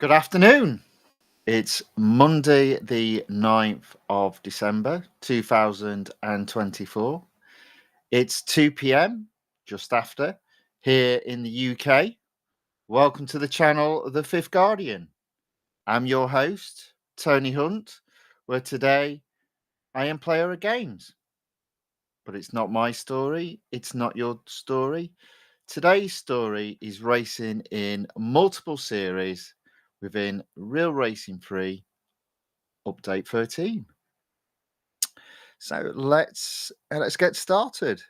Good afternoon. It's Monday, the 9th of December, 2024. It's 2 p.m., just after, here in the UK. Welcome to the channel, The Fifth Guardian. I'm your host, Tony Hunt, where today I am player of games. But it's not my story, it's not your story. Today's story is racing in multiple series within Real Racing 3 Update 13. So let's get started.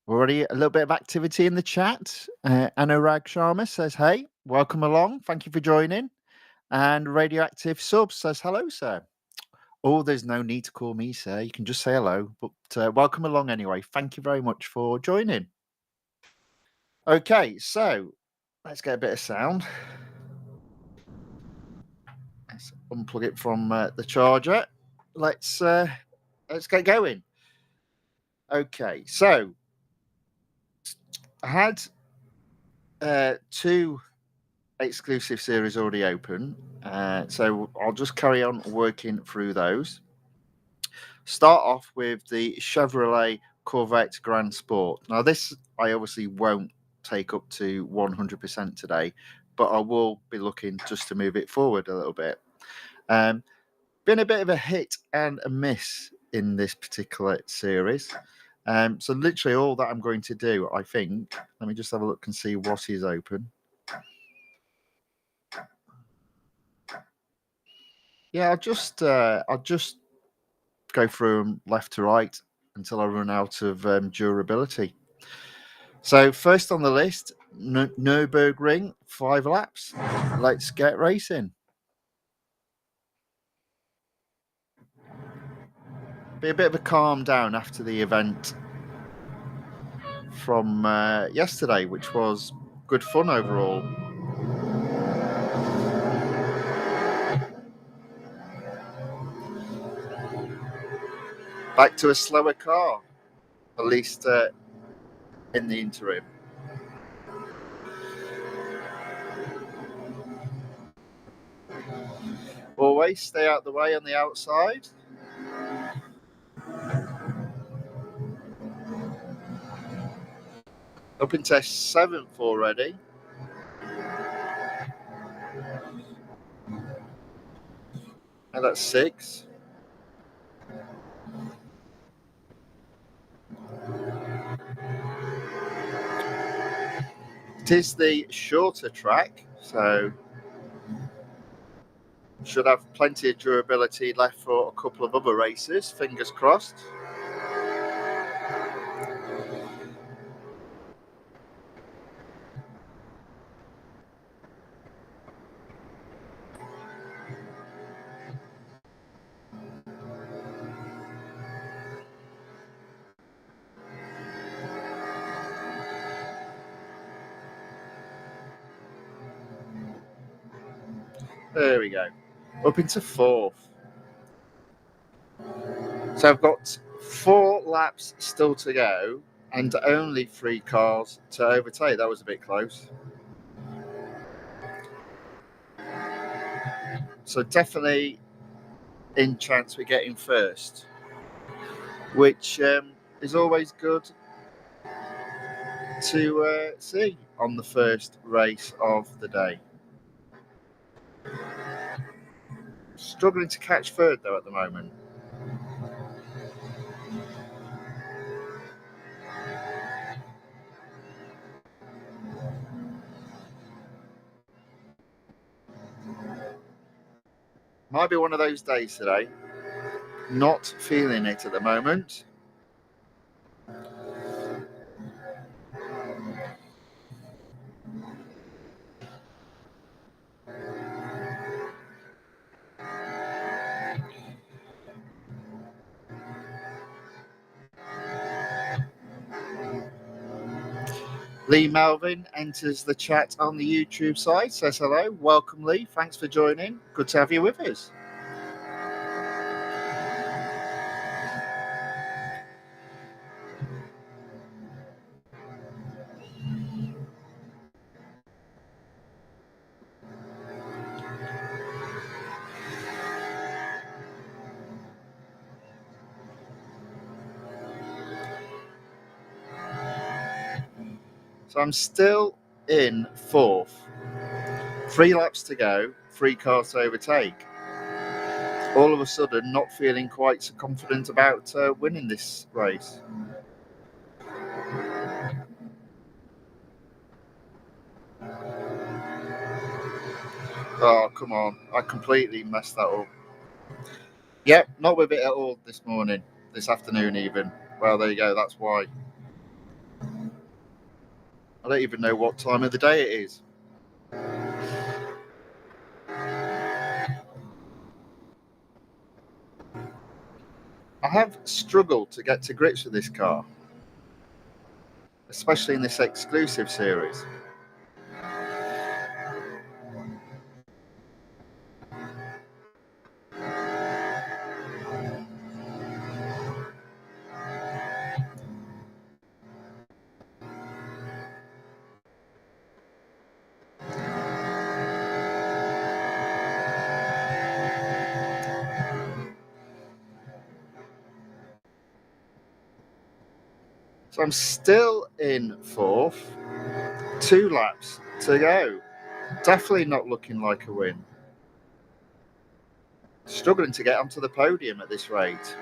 Already a little bit of activity in the chat. Anurag Sharma says, hey, welcome along. Thank you for joining. And Radioactive Sub says, hello, sir. Oh, there's no need to call me, sir. You can just say hello. But welcome along anyway. Thank you very much for joining. Okay, so let's get a bit of sound. Let's unplug it from the charger. Let's get going. Okay, so I had two exclusive series already open, so I'll just carry on working through those. Start off with the Chevrolet Corvette Grand Sport. Now, this I obviously won't take up to 100% today, but I will be looking just to move it forward a little bit. Been a bit of a hit and a miss in this particular series. So literally all that I'm going to do, I think, let me just have a look and see what is open. Yeah, I'll just go through them left to right until I run out of durability. So first on the list, Nürburgring, 5 laps. Let's get racing. Be a bit of a calm down after the event from yesterday, which was good fun overall. Back to a slower car, at least in the interim. Always stay out the way on the outside. Up into 7th already. And that's 6. It is the shorter track, so should have plenty of durability left for a couple of other races, fingers crossed. There we go. Up into 4th. So I've got 4 laps still to go and only 3 cars to overtake. That was a bit close. So definitely in chance we're getting first, which is always good to see on the first race of the day. Struggling to catch third though at the moment. Might be one of those days today. Not feeling it at the moment. Lee Melvin enters the chat on the YouTube side, says hello. Welcome, Lee. Thanks for joining. Good to have you with us. So I'm still in fourth. 3 laps to go, 3 cars to overtake. All of a sudden, not feeling quite so confident about winning this race. Oh, come on. I completely messed that up. Yep, not with it at all this morning, this afternoon even. Well, there you go, that's why. I don't even know what time of the day it is. I have struggled to get to grips with this car, especially in this exclusive series. So I'm still in fourth, 2 laps to go. Definitely not looking like a win. Struggling to get onto the podium at this rate.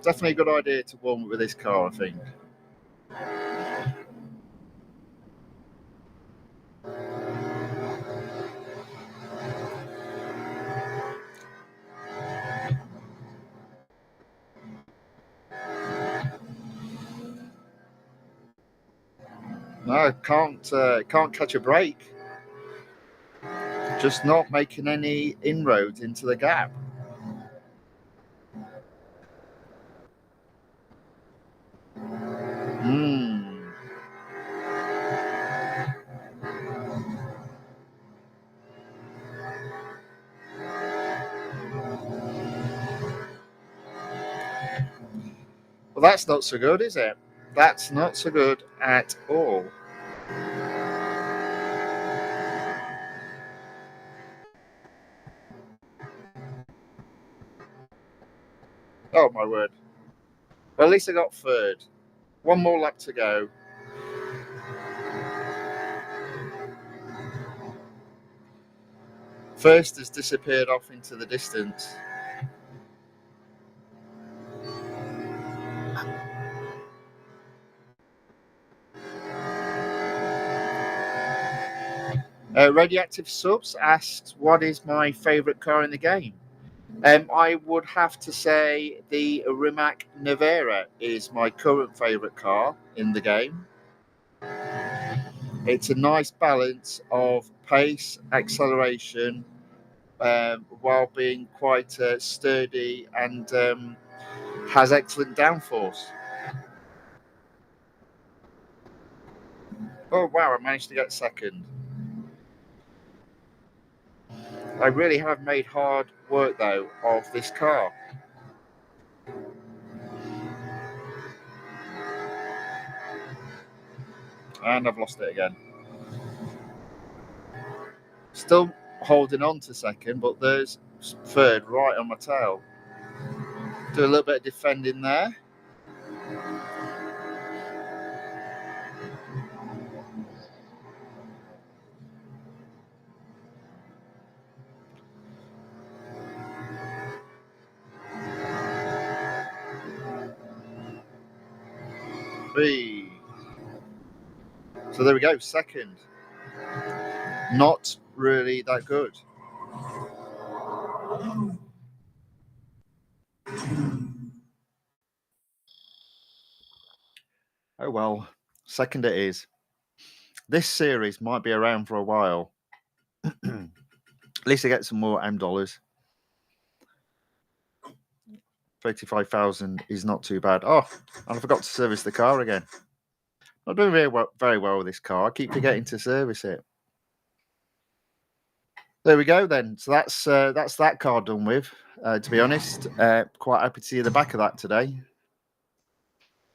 Definitely a good idea to warm up with this car, I think. No, can't catch a break. Just not making any inroads into the gap. Well, that's not so good, is it? That's not so good at all. Oh, my word. Well, at least I got third. 1 more lap to go. First has disappeared off into the distance. Radioactive Subs asks, what is my favourite car in the game? I would have to say the Rimac Nevera is my current favourite car in the game. It's a nice balance of pace, acceleration, while being quite sturdy and has excellent downforce. Oh wow, I managed to get second. I really have made hard work though of this car. And I've lost it again. Still holding on to second, but there's third right on my tail. Do a little bit of defending there. Three. So there we go, second. Not really that good. Oh well, second it is. This series might be around for a while. At least I get some more M dollars. 35,000 is not too bad. Oh, and I forgot to service the car again. I'm doing very well with this car. I keep forgetting to service it. There we go then. So that's that car done with. To be honest, quite happy to see the back of that today.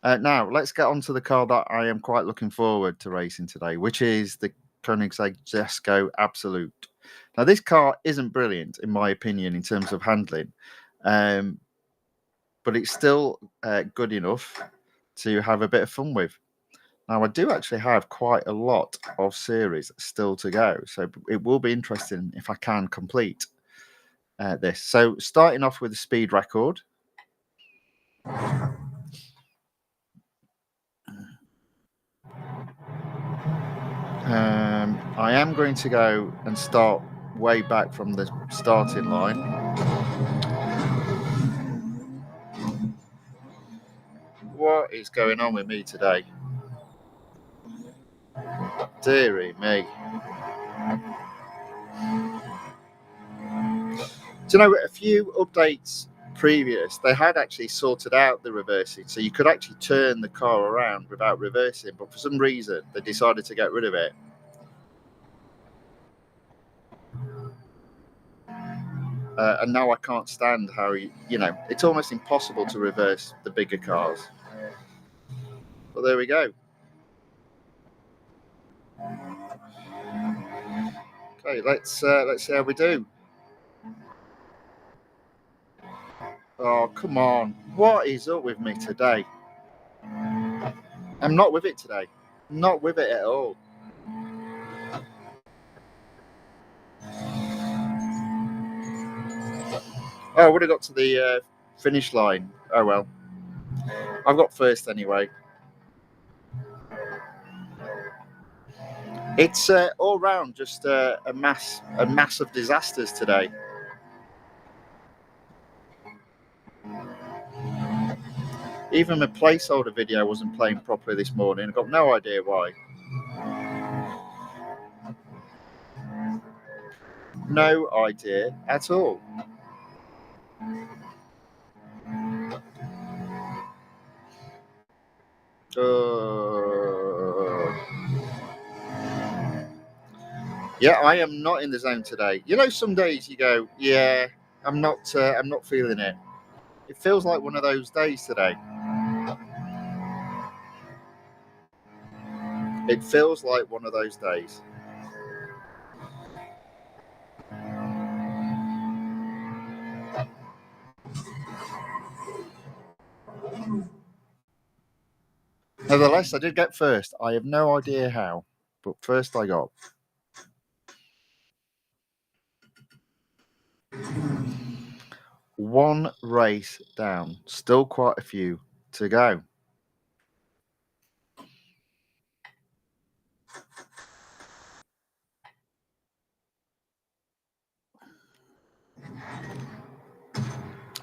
Now let's get on to the car that I am quite looking forward to racing today, which is the KOENIGSEGG JESKO ABSOLUT. Now, this car isn't brilliant, in my opinion, in terms of handling, but it's still good enough to have a bit of fun with. Now, I do actually have quite a lot of series still to go, so it will be interesting if I can complete this. So, starting off with the speed record. I am going to go and start way back from the starting line. What is going on with me today? Dearie me. Do you know, a few updates previous, they had actually sorted out the reversing, so you could actually turn the car around without reversing, but for some reason they decided to get rid of it. And now I can't stand how, it's almost impossible to reverse the bigger cars. But there we go. Okay, let's see how we do. Oh, come on. What is up with me today? I'm not with it today. Not with it at all. Oh, I would have got to the finish line. Oh, well. I've got first anyway. It's all round just a mass of disasters today. Even my placeholder video wasn't playing properly this morning. I've got no idea why. No idea at all. Yeah, I am not in the zone today. You know, some days you go, yeah, I'm not feeling it. It feels like one of those days today. It feels like one of those days. Nevertheless, I did get first. I have no idea how, but first I got. One race down. Still quite a few to go.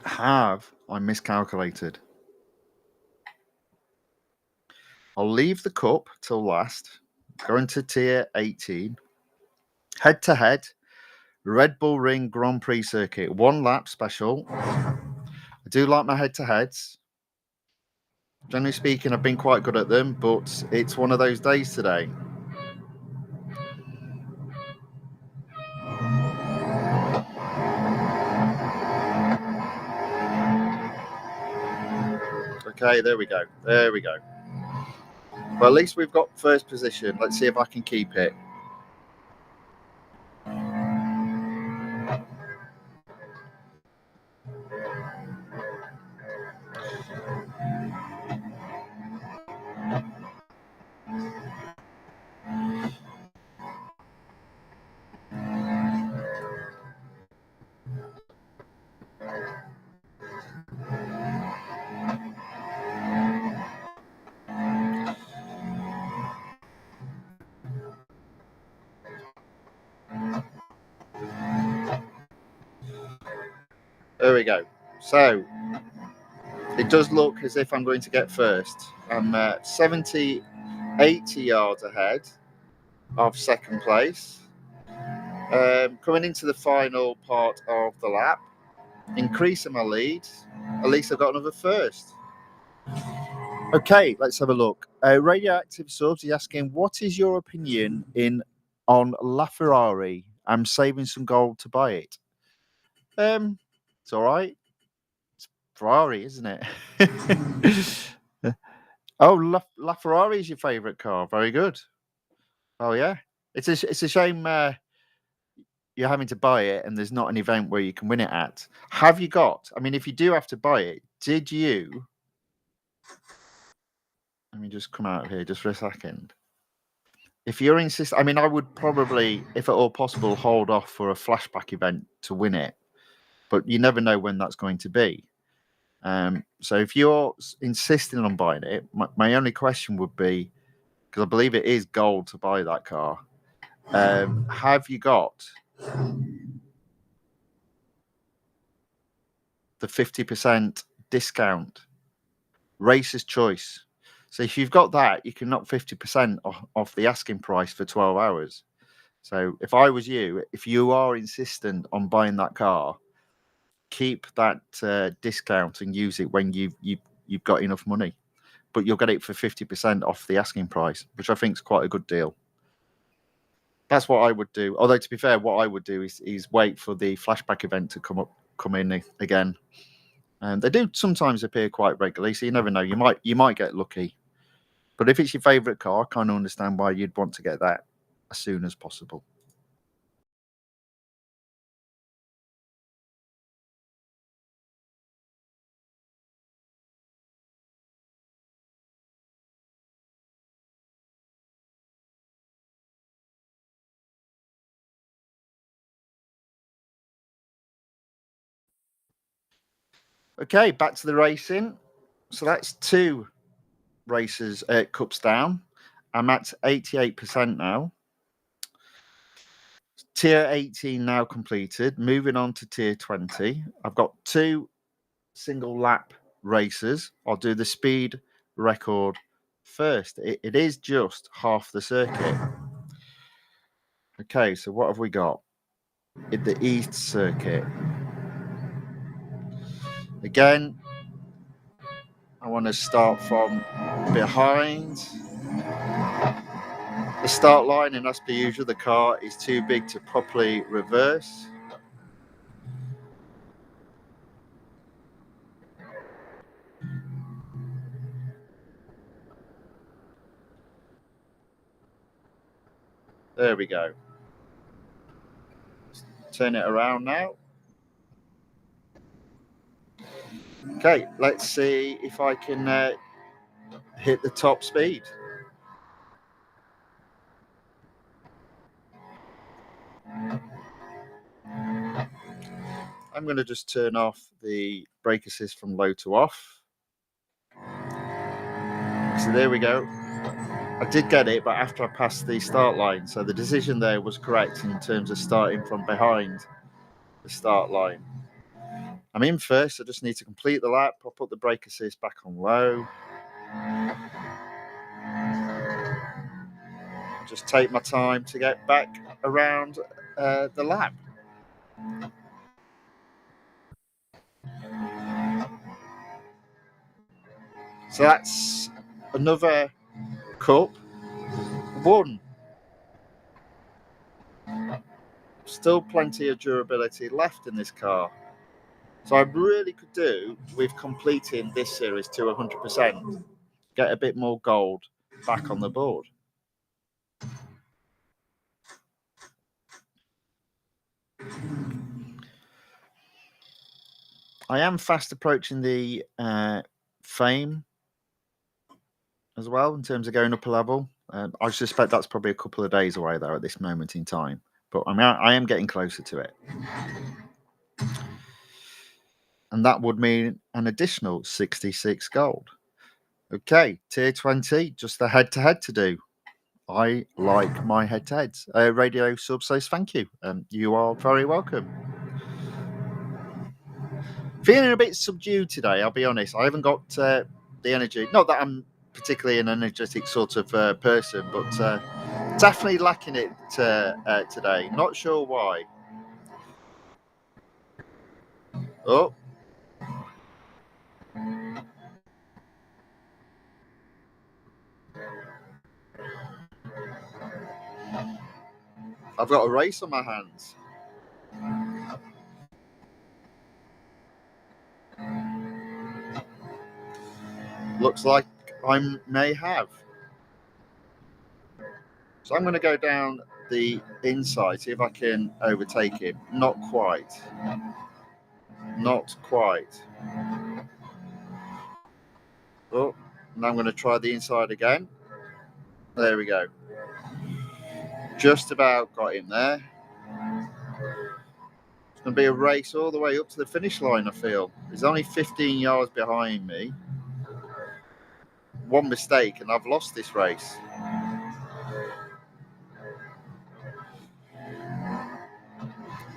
Have I miscalculated? I'll leave the cup till last. Go into tier 18. Head to head. Red Bull Ring Grand Prix circuit. 1 lap special. I do like my head to heads. Generally speaking, I've been quite good at them, but it's one of those days today. Okay, there we go. There we go. Well, at least we've got first position. Let's see if I can keep it. There we go. So it does look as if I'm going to get first. I'm 70, 80 yards ahead of second place. Coming into the final part of the lap, increasing my lead. At least I've got another first. Okay, let's have a look. Radioactive Subs is asking, what is your opinion on LaFerrari? I'm saving some gold to buy it. It's all right. It's Ferrari, isn't it? Oh, LaFerrari is your favourite car. Very good. Oh yeah, it's a shame. you're having to buy it and there's not an event where you can win it at. Have you got, I mean, if you do have to buy it, did you, let me just come out of here just for a second. If you're I mean, I would probably, if at all possible, hold off for a flashback event to win it, but you never know when that's going to be. So if you're insisting on buying it, my only question would be, because I believe it is gold to buy that car, have you got the 50% discount, racer's choice? So if you've got that, you can knock 50% off the asking price for 12 hours. So if I was you, if you are insistent on buying that car, keep that discount and use it when you've got enough money. But you'll get it for 50% off the asking price, which I think is quite a good deal. That's what I would do. Although, to be fair, what I would do is wait for the flashback event to come in again. And they do sometimes appear quite regularly, so you never know. You might get lucky. But if it's your favourite car, I kind of understand why you'd want to get that as soon as possible. Okay, back to the racing. So that's 2 races, cups down. I'm at 88% now. Tier 18 now completed. Moving on to tier 20. I've got 2 single lap races. I'll do the speed record first. It is just half the circuit. Okay, so what have we got? In the East Circuit. Again, I want to start from behind the start line, and as per usual, the car is too big to properly reverse. There we go. Turn it around now. Okay, let's see if I can hit the top speed. I'm going to just turn off the brake assist from low to off. So there we go. I did get it, but after I passed the start line. So the decision there was correct in terms of starting from behind the start line. I'm in first. I just need to complete the lap. I'll put the brake assist back on low. Just take my time to get back around the lap. So that's another cup won. Still plenty of durability left in this car. So I really could do with completing this series to 100%. Get a bit more gold back on the board. I am fast approaching the fame as well in terms of going up a level. I suspect that's probably a couple of days away though at this moment in time, but I am getting closer to it. And that would mean an additional 66 gold. Okay, tier 20, just the head-to-head to do. I like my head-to-heads. Radio Sub says thank you. You are very welcome. Feeling a bit subdued today, I'll be honest. I haven't got the energy. Not that I'm particularly an energetic sort of person, but definitely lacking it today. Not sure why. Oh. I've got a race on my hands. Looks like I may have. So I'm going to go down the inside, see if I can overtake him. Not quite. Not quite. Oh, now I'm going to try the inside again. There we go. Just about got him there. It's going to be a race all the way up to the finish line, I feel. He's only 15 yards behind me. One mistake and I've lost this race.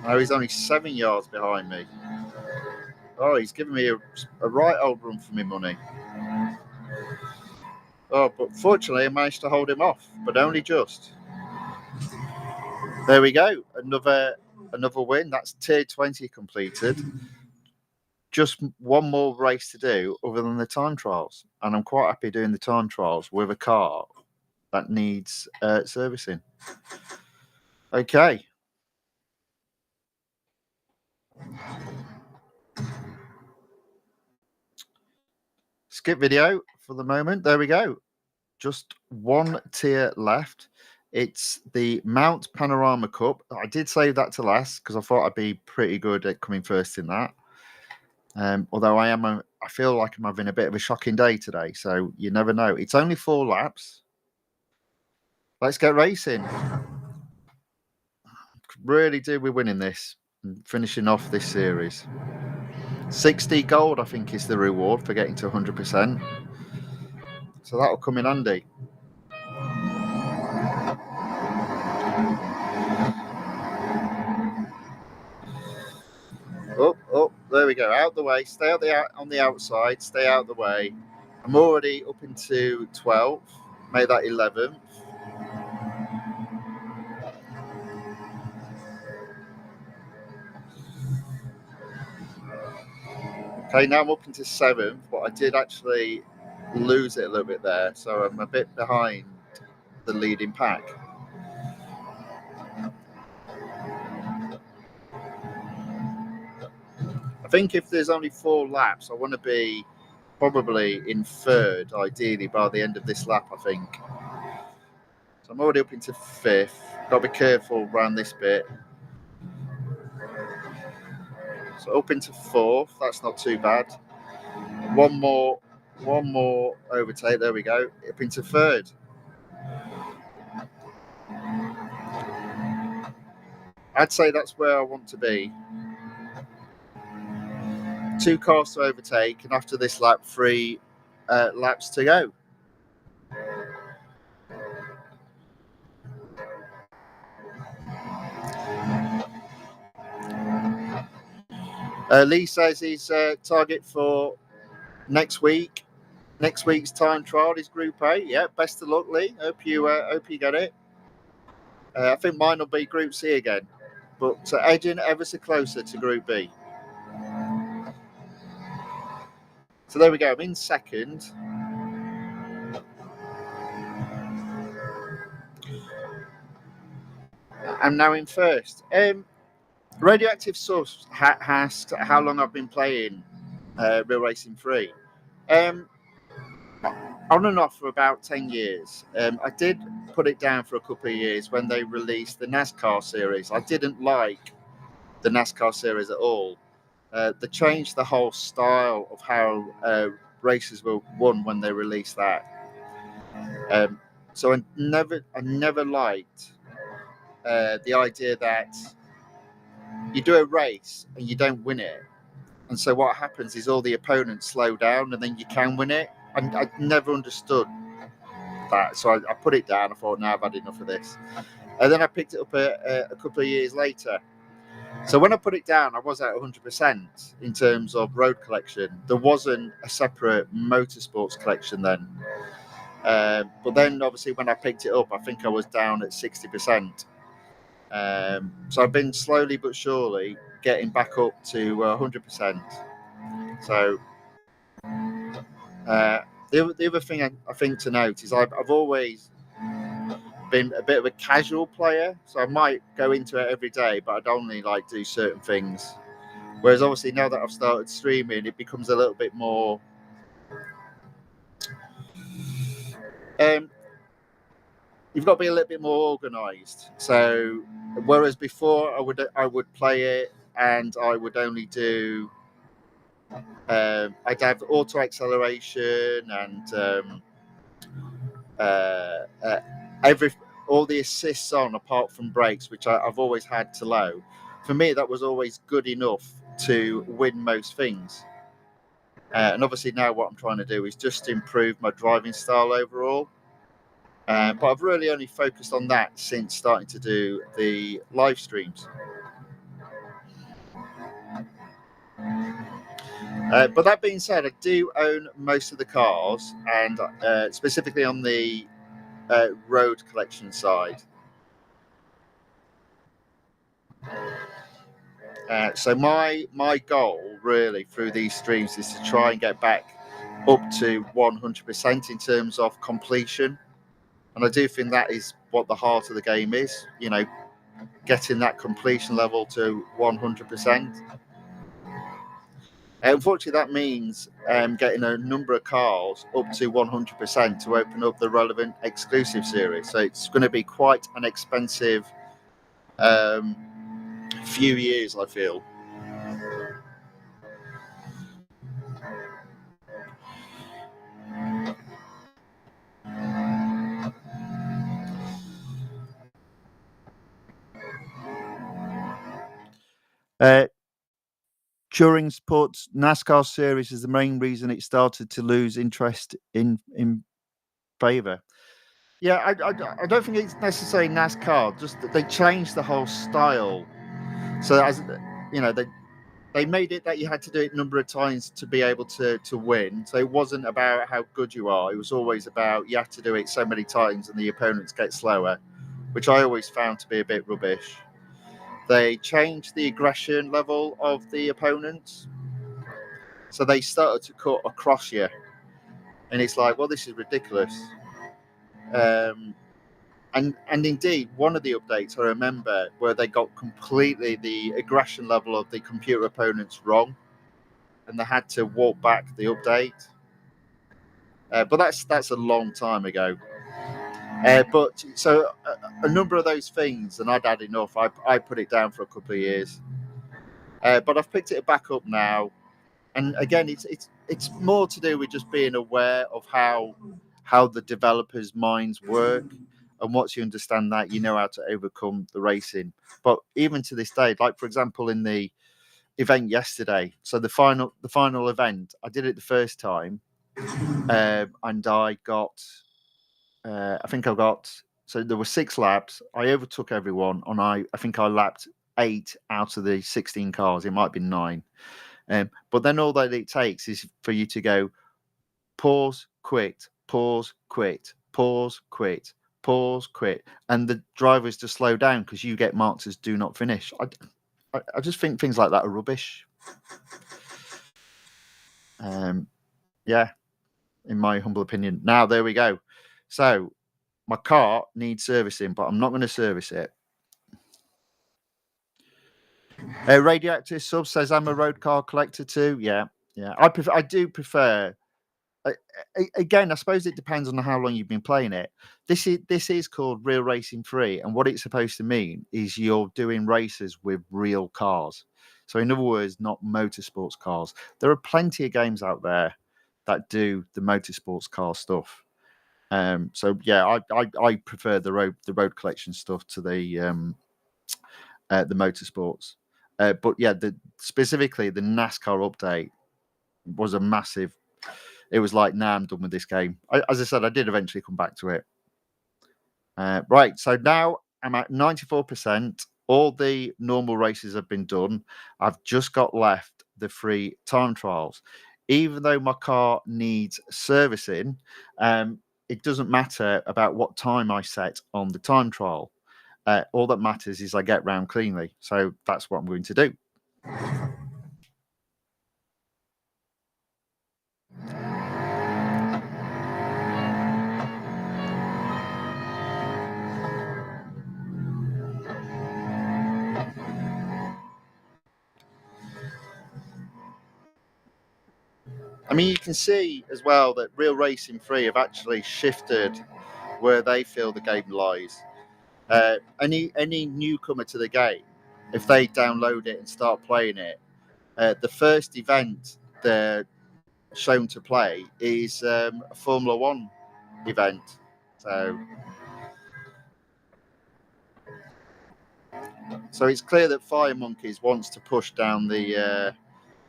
Now he's only 7 yards behind me. Oh, he's giving me a right old run for my money. Oh, but fortunately I managed to hold him off, but only just. There we go. Another win. That's tier 20 completed. Just one more race to do other than the time trials. And I'm quite happy doing the time trials with a car that needs servicing. Okay. Skip video for the moment. There we go. Just one tier left. It's the Mount Panorama Cup. I did save that to last because I thought I'd be pretty good at coming first in that. Although I feel like I'm having a bit of a shocking day today, so you never know. It's only 4 laps. Let's get racing. Really do be winning this and finishing off this series. 60 gold, I think, is the reward for getting to 100%. So that'll come in handy. Oh, there we go. Out the way. Stay on the outside. Stay out the way. I'm already up into 12th. Made that 11th. Okay, now I'm up into 7th, but I did actually lose it a little bit there. So I'm a bit behind the leading pack. I think if there's only 4 laps, I want to be probably in 3rd, ideally, by the end of this lap, I think. So I'm already up into 5th. Got to be careful around this bit. So up into 4th. That's not too bad. One more overtake. There we go. Up into 3rd. I'd say that's where I want to be. 2 cars to overtake, and after this lap, 3 laps to go. Lee says his target for next week's time trial is Group A. Yeah, best of luck, Lee. Hope you get it. I think mine will be Group C again, but edging ever so closer to Group B. So there we go. I'm in 2nd. I'm now in 1st. Radioactive Source asked how long I've been playing Real Racing 3. On and off for about 10 years. I did put it down for a couple of years when they released the NASCAR series. I didn't like the NASCAR series at all. They changed the whole style of how races were won when they released that. So I never liked the idea that you do a race and you don't win it, and so what happens is all the opponents slow down and then you can win it. I never understood that, so I put it down. I thought, now I've had enough of this, and then I picked it up a couple of years later. So when I put it down, I was at 100% in terms of road collection. There wasn't a separate motorsports collection then, but then obviously when I picked it up, I think I was down at 60%. So I've been slowly but surely getting back up to 100%. So the other thing I think to note is I've always been a bit of a casual player, so I might go into it every day, but I'd only like do certain things. Whereas obviously now that I've started streaming, it becomes a little bit more you've got to be a little bit more organised. So whereas before I would play it and I would only do I'd have auto acceleration and all the assists on apart from brakes, which I've always had to low. For me, that was always good enough to win most things. And obviously now what I'm trying to do is just improve my driving style overall. But I've really only focused on that since starting to do the live streams. But that being said, I do own most of the cars, and specifically on the road collection side. So my goal really through these streams is to try and get back up to 100% in terms of completion. And I do think that is what the heart of the game is, you know, getting that completion level to 100%. Unfortunately, that means getting a number of cars up to 100% to open up the relevant exclusive series. So it's going to be quite an expensive few years, I feel. Turing puts NASCAR series as the main reason it started to lose interest in favour. Yeah, I don't think it's necessarily NASCAR. Just that they changed the whole style. So as you know, they made it that you had to do it a number of times to be able to win. So it wasn't about how good you are. It was always about you have to do it so many times and the opponents get slower, which I always found to be a bit rubbish. They changed the aggression level of the opponents. So they started to cut across you. And it's like, well, this is ridiculous. And indeed, one of the updates I remember where they got completely the aggression level of the computer opponents wrong. And they had to walk back the update. But that's a long time ago. But so a number of those things, and I'd had enough. I put it down for a couple of years. But I've picked it back up now. And again, it's more to do with just being aware of how the developers' minds work, and once you understand that, you know how to overcome the racing. But even to this day, like for example, in the event yesterday, so the final event, I did it the first time, and I got, I think I got. So there were 6 laps. I overtook everyone, and I think I lapped 8 out of the 16 cars. It might be 9. But then all that it takes is for you to go pause, quit, pause, quit, pause, quit, pause, quit, and the drivers to slow down because you get marked as do not finish. I just think things like that are rubbish. Yeah, in my humble opinion. Now there we go. So my car needs servicing, but I'm not going to service it. Radioactive Sub says I'm a road car collector too. Yeah. I do prefer. Again, I suppose it depends on how long you've been playing it. This is called Real Racing 3, and what it's supposed to mean is you're doing races with real cars. So in other words, not motorsports cars. There are plenty of games out there that do the motorsports car stuff. So yeah, I prefer the road collection stuff to the motorsports. But yeah, specifically the NASCAR update was a massive. It was like, nah, I'm done with this game. As I said, I did eventually come back to it. Right, so now I'm at 94%. All the normal races have been done. I've just got left the 3 time trials. Even though my car needs servicing, it doesn't matter about what time I set on the time trial. All that matters is I get round cleanly. So that's what I'm going to do. I mean, you can see as well that Real Racing 3 have actually shifted where they feel the game lies. Any newcomer to the game, if they download it and start playing it, the first event they're shown to play is a Formula One event. So it's clear that Fire Monkeys wants to push down the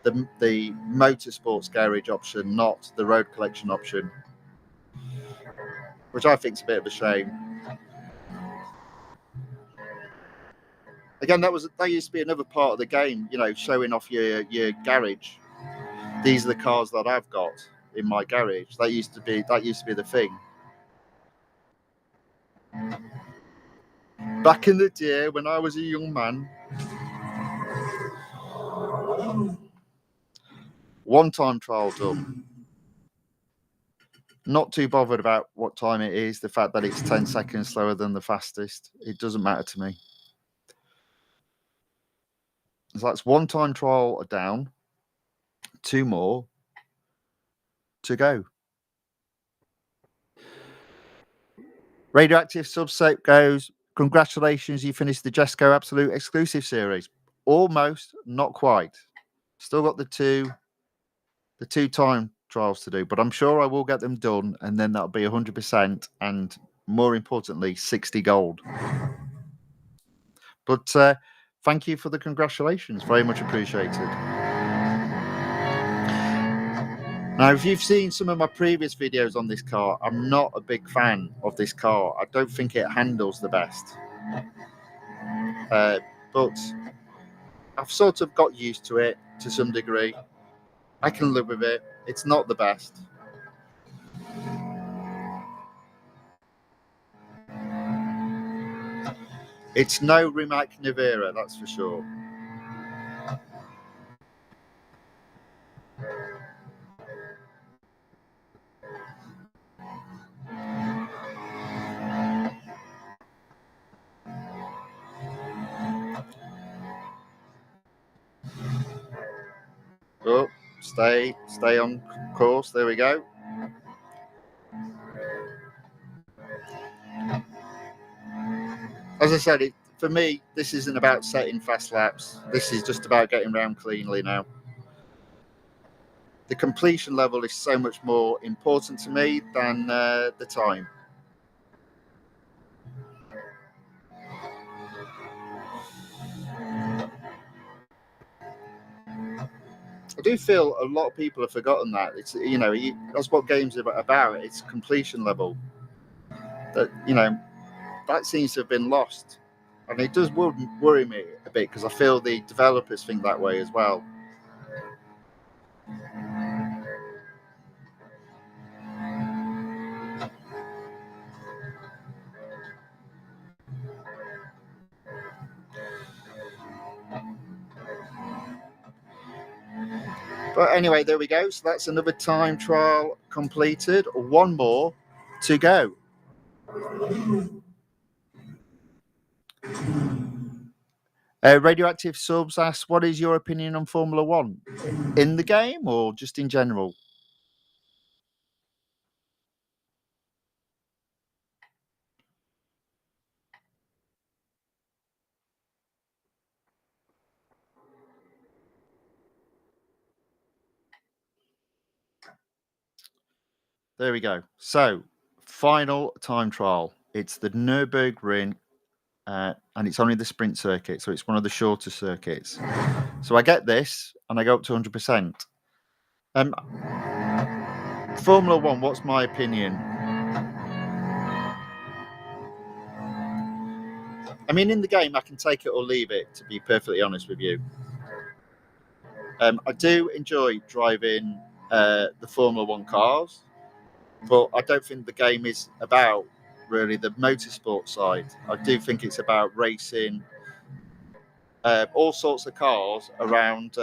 motorsports garage option, not the road collection option, which I think is a bit of a shame. Again, that used to be another part of the game, showing off your garage. These are the cars that I've got in my garage. That used to be the thing. Back in the day when I was a young man. One-time trial done. Not too bothered about what time it is. The fact that it's 10 seconds slower than the fastest, it doesn't matter to me. So that's one-time trial down. 2 more to go. Radioactive Subset goes, congratulations, you finished the JESKO Absolute exclusive series. Almost, not quite. Still got the two time trials to do, but I'm sure I will get them done, and then that'll be 100%, and more importantly, 60 gold. But thank you for the congratulations. Very much appreciated. Now, if you've seen some of my previous videos on this car, I'm not a big fan of this car. I don't think it handles the best. But I've sort of got used to it to some degree. I can live with it. It's not the best. It's no Rimac Nevera, that's for sure. Oh, stay on course. There we go. As I said, for me, this isn't about setting fast laps. This is just about getting around cleanly now. The completion level is so much more important to me than the time. I do feel a lot of people have forgotten that. It's that's what games are about. It's completion level. That seems to have been lost, and it does worry me a bit because I feel the developers think that way as well. But anyway, there we go. So that's another time trial completed. 1 more to go. Radioactive Subs asks, what is your opinion on Formula One? In the game or just in general? There we go. So, final time trial. It's the Nürburgring, and it's only the sprint circuit, so it's one of the shorter circuits. So I get this, and I go up to 100%. Formula One, what's my opinion? I mean, in the game, I can take it or leave it, to be perfectly honest with you. I do enjoy driving the Formula One cars, but I don't think the game is about really the motorsport side. I do think it's about racing all sorts of cars around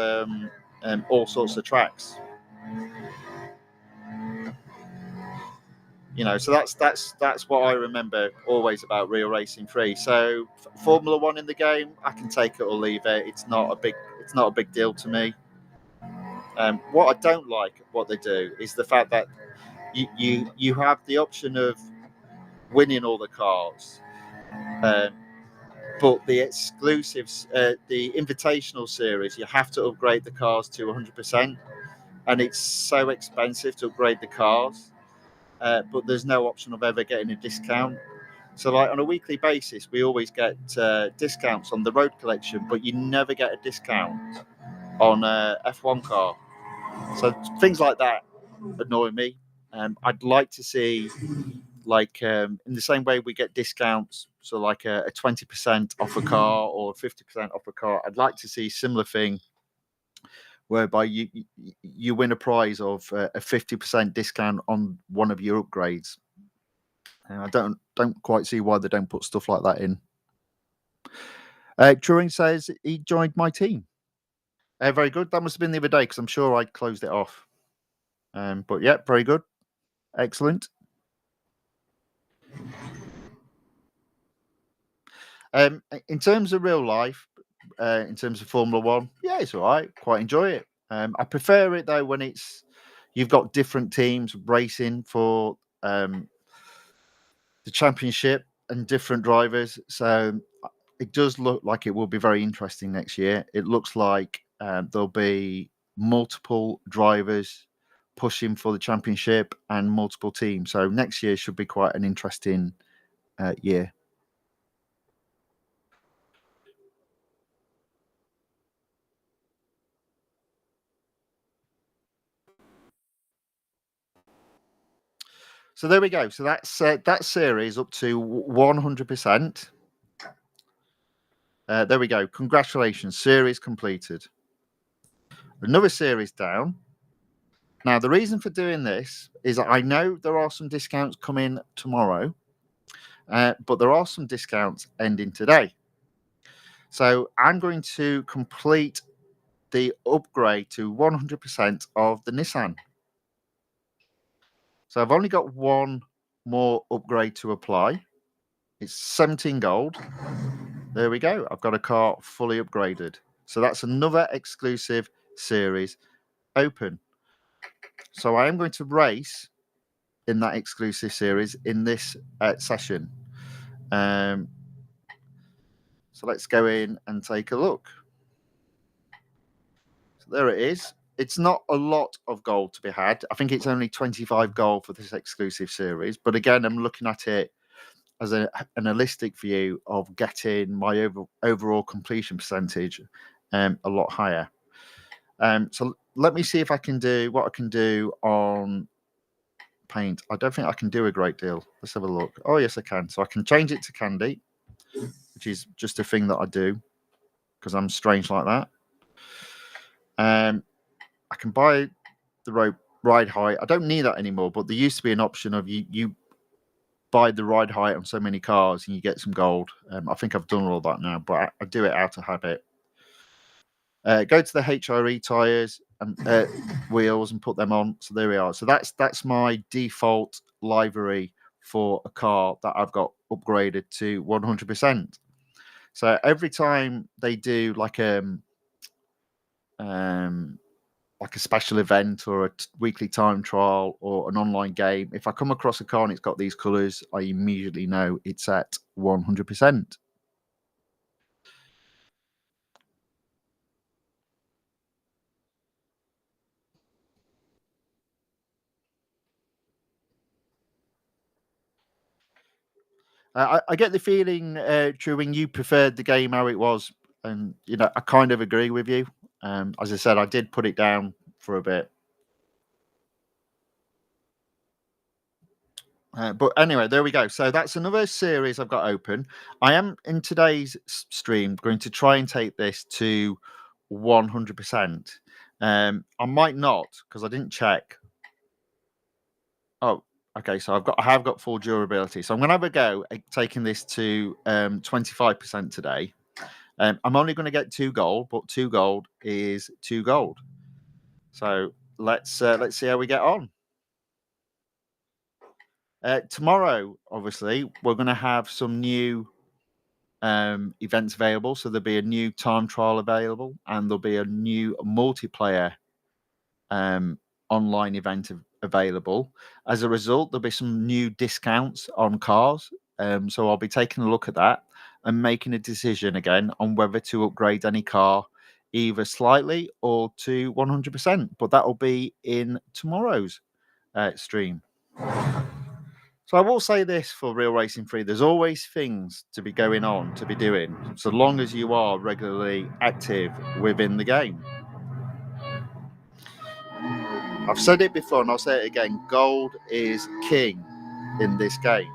all sorts of tracks. So that's what I remember always about Real Racing 3. So Formula One in the game, I can take it or leave it. It's not a big deal to me. What I don't like what they do is the fact that you have the option of winning all the cars. But the exclusives, the invitational series, you have to upgrade the cars to 100%, and it's so expensive to upgrade the cars. But there's no option of ever getting a discount. So, like on a weekly basis, we always get discounts on the road collection, but you never get a discount on a F1 car. So things like that annoy me. I'd like to see, like, in the same way we get discounts, so like a 20% off a car or 50% off a car. I'd like to see a similar thing whereby you win a prize of a 50% discount on one of your upgrades. And I don't quite see why they don't put stuff like that in. Turing says he joined my team. Very good. That must have been the other day because I'm sure I closed it off. But yeah, very good. Excellent. In terms of real life, in terms of Formula One, yeah, it's all right. Quite enjoy it. I prefer it though when you've got different teams racing for the championship and different drivers. So it does look like it will be very interesting next year. It looks like there'll be multiple drivers pushing for the championship and multiple teams. So next year should be quite an interesting year. So there we go. So that's that series up to 100%. There we go. Congratulations, series completed. Another series down. Now, the reason for doing this is that I know there are some discounts coming tomorrow, but there are some discounts ending today. So I'm going to complete the upgrade to 100% of the Nissan. So I've only got one more upgrade to apply. It's 17 gold. There we go. I've got a car fully upgraded. So that's another exclusive series open. So I am going to race in that exclusive series in this session. So let's go in and take a look. So there it is. It's not a lot of gold to be had. I think it's only 25 gold for this exclusive series. But again, I'm looking at it as an holistic view of getting my overall completion percentage a lot higher. So let me see if I can do what I can do on paint. I don't think I can do a great deal. Let's have a look. Oh, yes, I can. So I can change it to candy, which is just a thing that I do because I'm strange like that. I can buy the ride height. I don't need that anymore, but there used to be an option of you buy the ride height on so many cars and you get some gold. I think I've done all that now, but I do it out of habit. Go to the HRE tires and wheels and put them on. So there we are. So that's my default livery for a car that I've got upgraded to 100%. So every time they do like a special event or a weekly time trial or an online game, if I come across a car and it's got these colours, I immediately know it's at 100%. I get the feeling, Truing, you preferred the game how it was, and I kind of agree with you. As I said, I did put it down for a bit. But anyway, there we go. So that's another series I've got open. I am in today's stream going to try and take this to 100%. I might not because I didn't check. Oh, okay. So I have got full durability. So I'm going to have a go at taking this to 25% today. I'm only going to get 2 gold, but 2 gold is 2 gold. So let's see how we get on. Tomorrow, obviously, we're going to have some new events available. So there'll be a new time trial available, and there'll be a new multiplayer online event available. As a result, there'll be some new discounts on cars. So I'll be taking a look at that and making a decision again on whether to upgrade any car either slightly or to 100%. But that will be in tomorrow's stream. So I will say this for Real Racing 3, there's always things to be going on, to be doing, so long as you are regularly active within the game. I've said it before and I'll say it again, gold is king in this game.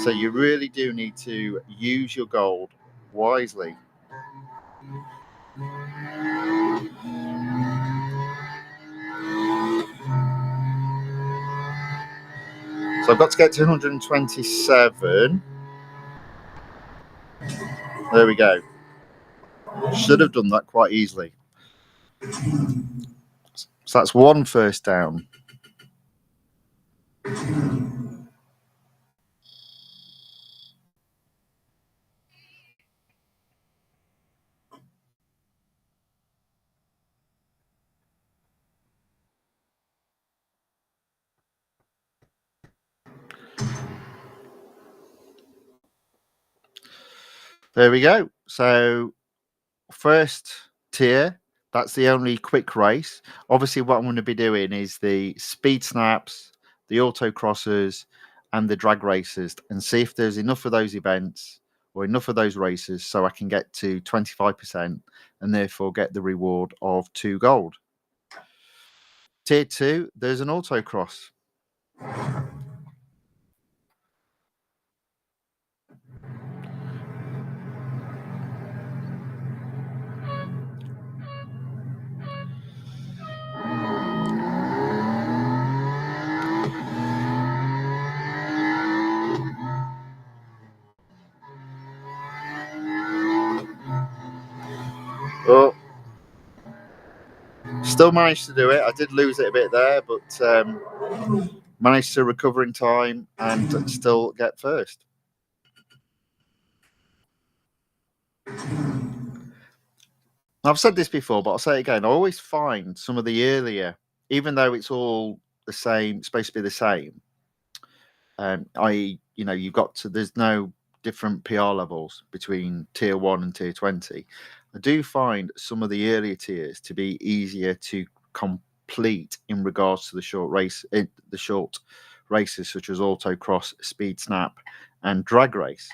So you really do need to use your gold wisely. So I've got to get to 127. There we go. Should have done that quite easily. So that's one first down. There we go. So first tier, that's the only quick race. Obviously, what I'm going to be doing is the speed snaps, the autocrossers, and the drag races, and see if there's enough of those events or enough of those races so I can get to 25% and therefore get the reward of 2 gold. Tier 2, there's an autocross. Oh, still managed to do it. I did lose it a bit there, but managed to recover in time and still get first. I've said this before, but I'll say it again. I always find some of the earlier, even though it's all the same, supposed to be the same. You've got to. There's no different PR levels between tier 1 and tier 20. I do find some of the earlier tiers to be easier to complete in regards to the short races such as autocross, speed snap, and drag race.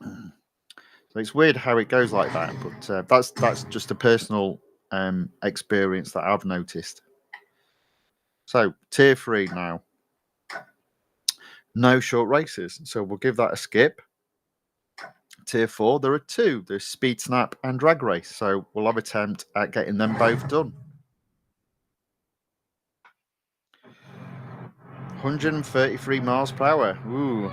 So it's weird how it goes like that, but that's just a personal experience that I've noticed. So tier 3 now. No short races, so we'll give that a skip. Tier 4, there are 2. There's speed snap and drag race, so we'll have an attempt at getting them both done. 133 miles per hour. Ooh.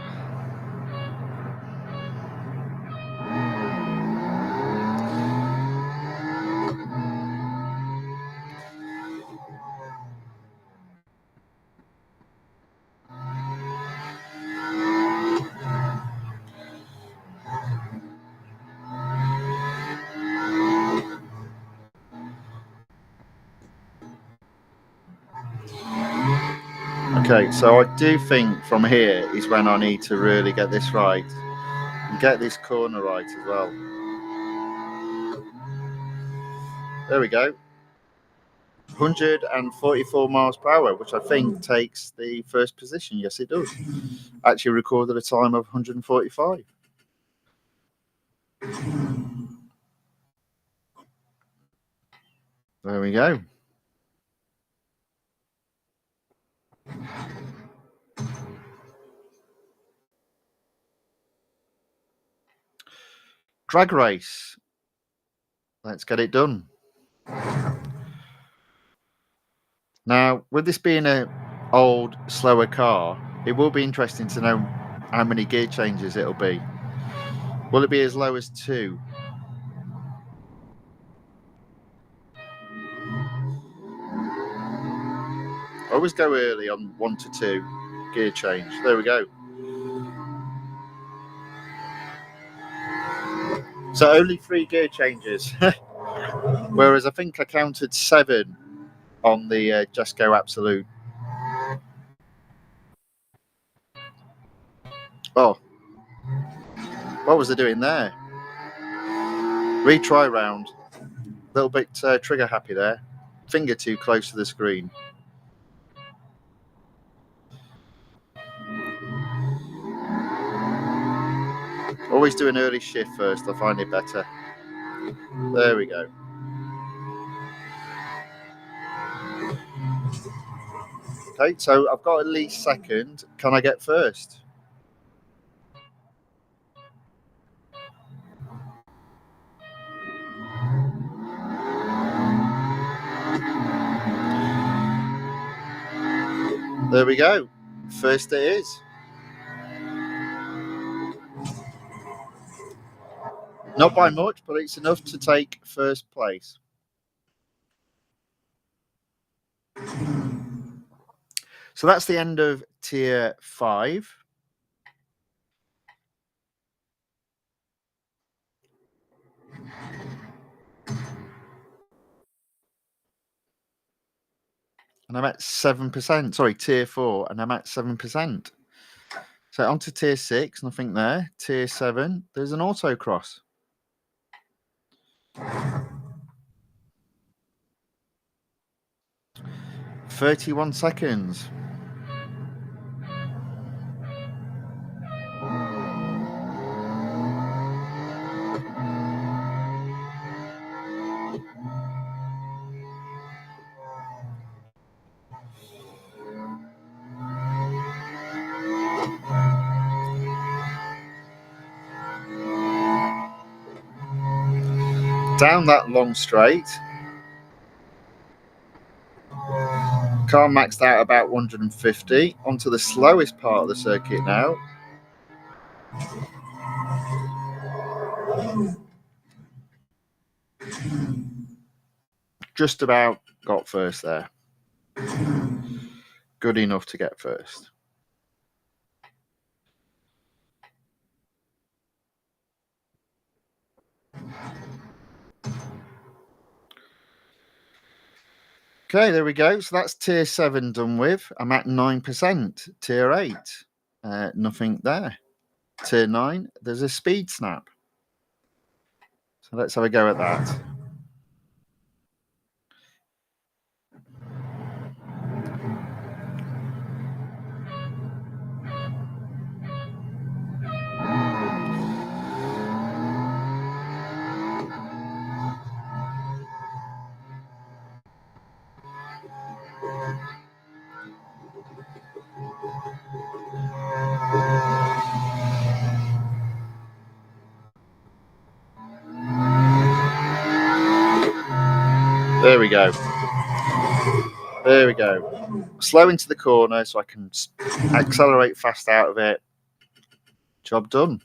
Okay, so I do think from here is when I need to really get this right and get this corner right as well. There we go. 144 miles per hour, which I think takes the first position. Yes, it does. Actually recorded a time of 145. There we go. Drag race. Let's get it done. Now, with this being an old, slower car, it will be interesting to know how many gear changes it'll be. Will it be as low as 2? I always go early on 1 to 2 gear change. There we go. So only 3 gear changes. Whereas I think I counted 7 on the JESKO Absolute. Oh, what was I doing there? Retry round. A little bit trigger happy there. Finger too close to the screen. Always do an early shift first. I find it better. There we go. Okay, so I've got at least second. Can I get first? There we go. First it is. Not by much, but it's enough to take first place. So that's the end of tier 5. And I'm at 7%. Sorry, tier 4, and I'm at 7%. So on to tier 6, nothing there. Tier 7, there's an autocross. 31 seconds. Down that long straight. Car maxed out about 150. Onto the slowest part of the circuit now. Just about got first there. Good enough to get first. Okay, there we go. So that's tier 7 done with. I'm at 9%. Tier 8, nothing there. Tier 9, there's a speed snap. So let's have a go at that. There we go. There we go. Slow into the corner so I can accelerate fast out of it. Job done.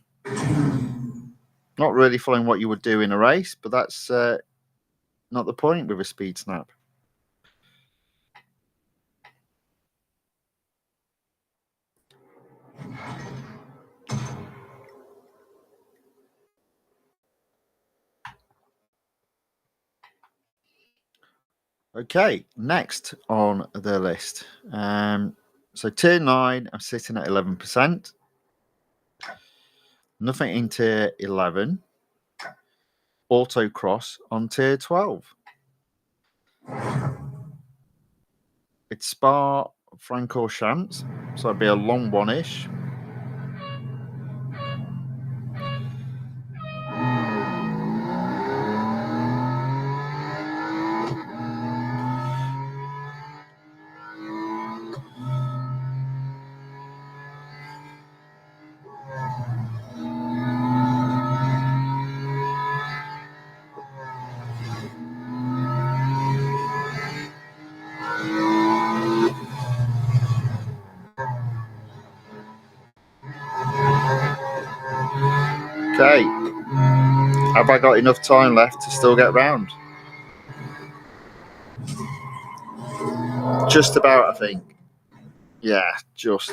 Not really following what you would do in a race, but that's not the point with a speed snap. Okay, next on the list. So tier 9, I'm sitting at 11%. Nothing in tier 11. Autocross on tier 12. It's Spa Francorchamps, so it'd be a long one-ish. Okay, have I got enough time left to still get round? Just about, I think. Yeah, just.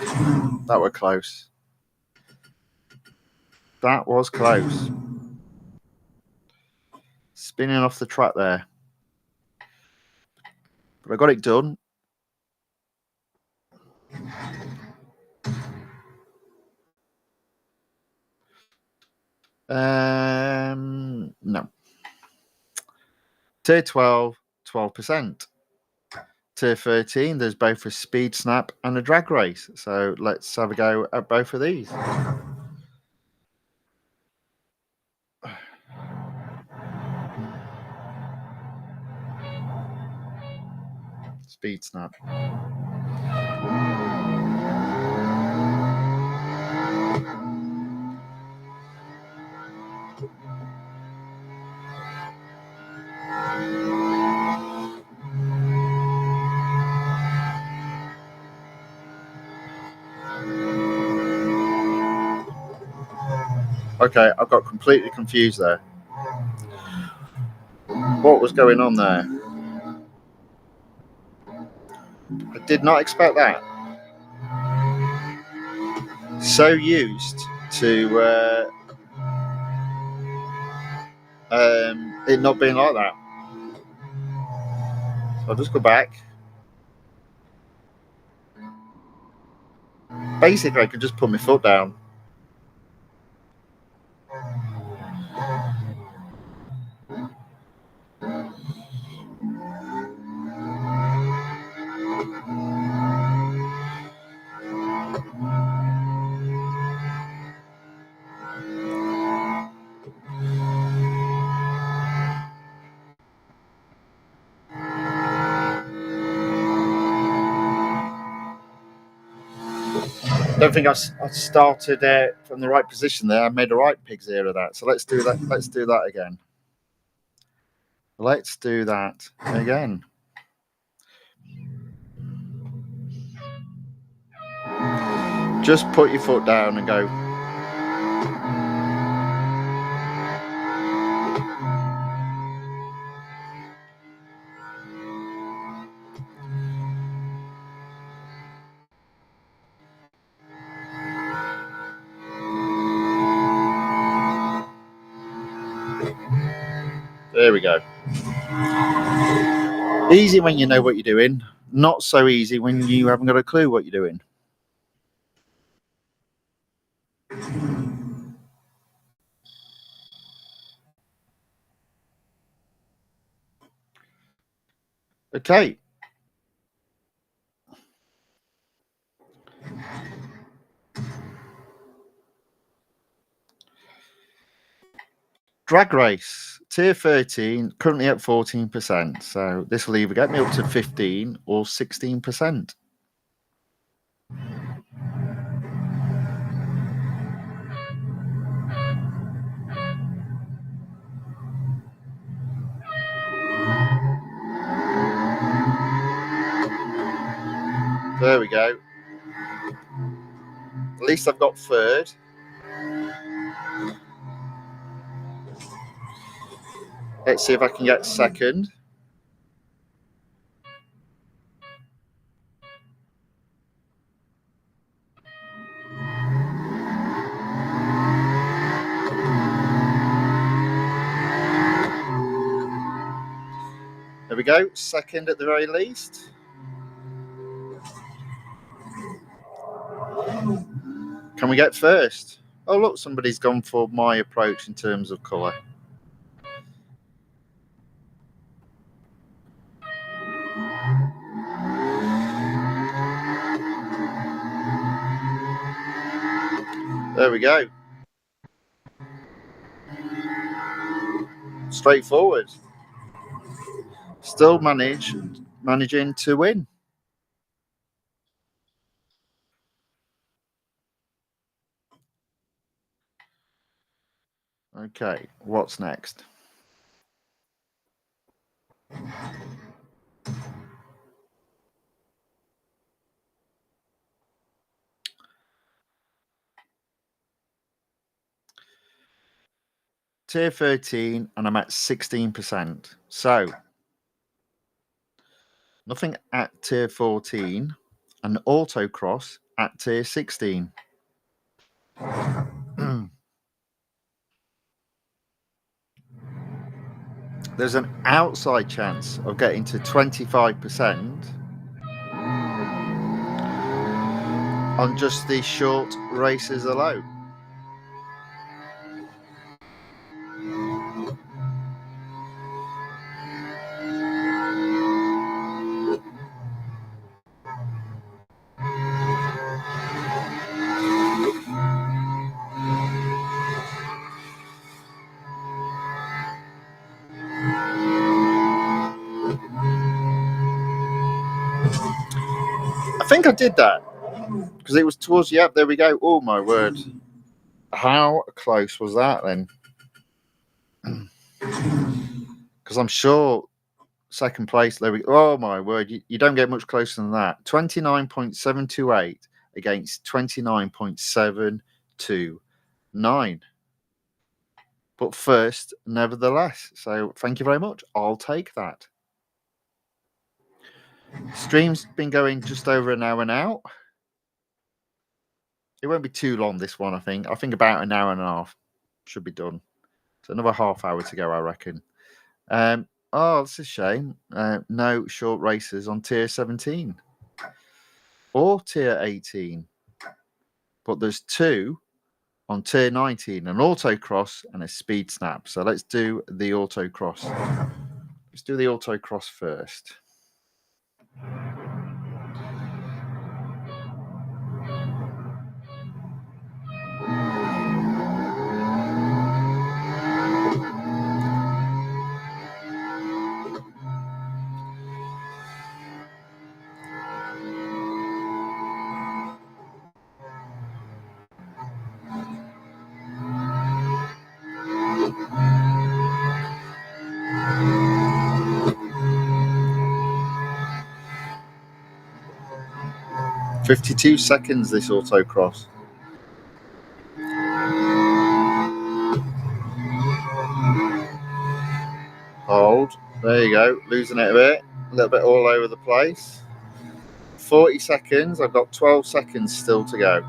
That were close. That was close. Spinning off the track there. I got it done. No. Tier 12, 12%. Tier 13, there's both a speed snap and a drag race. So let's have a go at both of these. Speed snap. Okay, I got completely confused there. What was going on there? I did not expect that. So used to it not being like that. So I'll just go back. Basically, I could just put my foot down. I don't think I started from the right position there. I made a right pig's ear of that. So let's do that. Let's do that again. Let's do that again. Just put your foot down and go. There we go. Easy when you know what you're doing. Not so easy when you haven't got a clue what you're doing. Okay. Drag race, tier 13, currently at 14%. So this will either get me up to 15 or 16%. There we go. At least I've got third. Let's see if I can get second. There we go, second at the very least. Can we get first? Oh, look, somebody's gone for my approach in terms of colour. There we go. Straightforward. Still managing to win. Okay, what's next? Tier 13, and I'm at 16%. So nothing at tier 14, and autocross at tier 16. there's an outside chance of getting to 25% on just these short races alone. I think I did that because it was towards the end. There we go. Oh my word. How close was that then? Because I'm sure second place, there we go. Oh my word. You don't get much closer than that. 29.728 against 29.729. But first, nevertheless. So thank you very much. I'll take that. Stream's been going just over an hour now. It won't be too long, this one, I think. I think about an hour and a half should be done. So another half hour to go, I reckon. Oh, that's a shame. No short races on tier 17 or tier 18. But there's two on tier 19, an autocross and a speed snap. So let's do the autocross. Let's do the autocross first. "52 seconds this autocross. Hold. There you go. Losing it a bit. A little bit all over the place. 40 seconds. I've got 12 seconds still to go.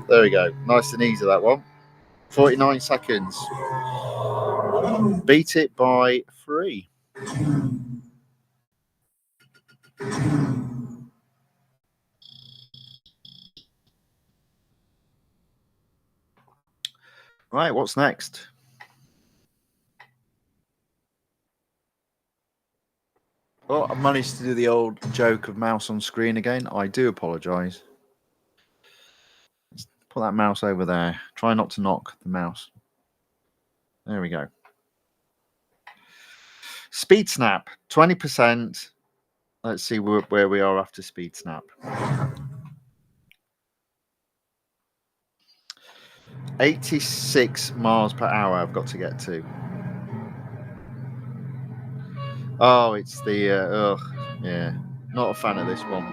There we go. Nice and easy, that one. 49 seconds. Beat it by 3. Right, what's next? Oh, I managed to do the old joke of mouse on screen again. I do apologise. Let's put that mouse over there. Try not to knock the mouse. There we go. Speed snap, 20%. Let's see where we are after speed snap. 86 miles per hour I've got to get to. Oh, it's the, yeah, not a fan of this one.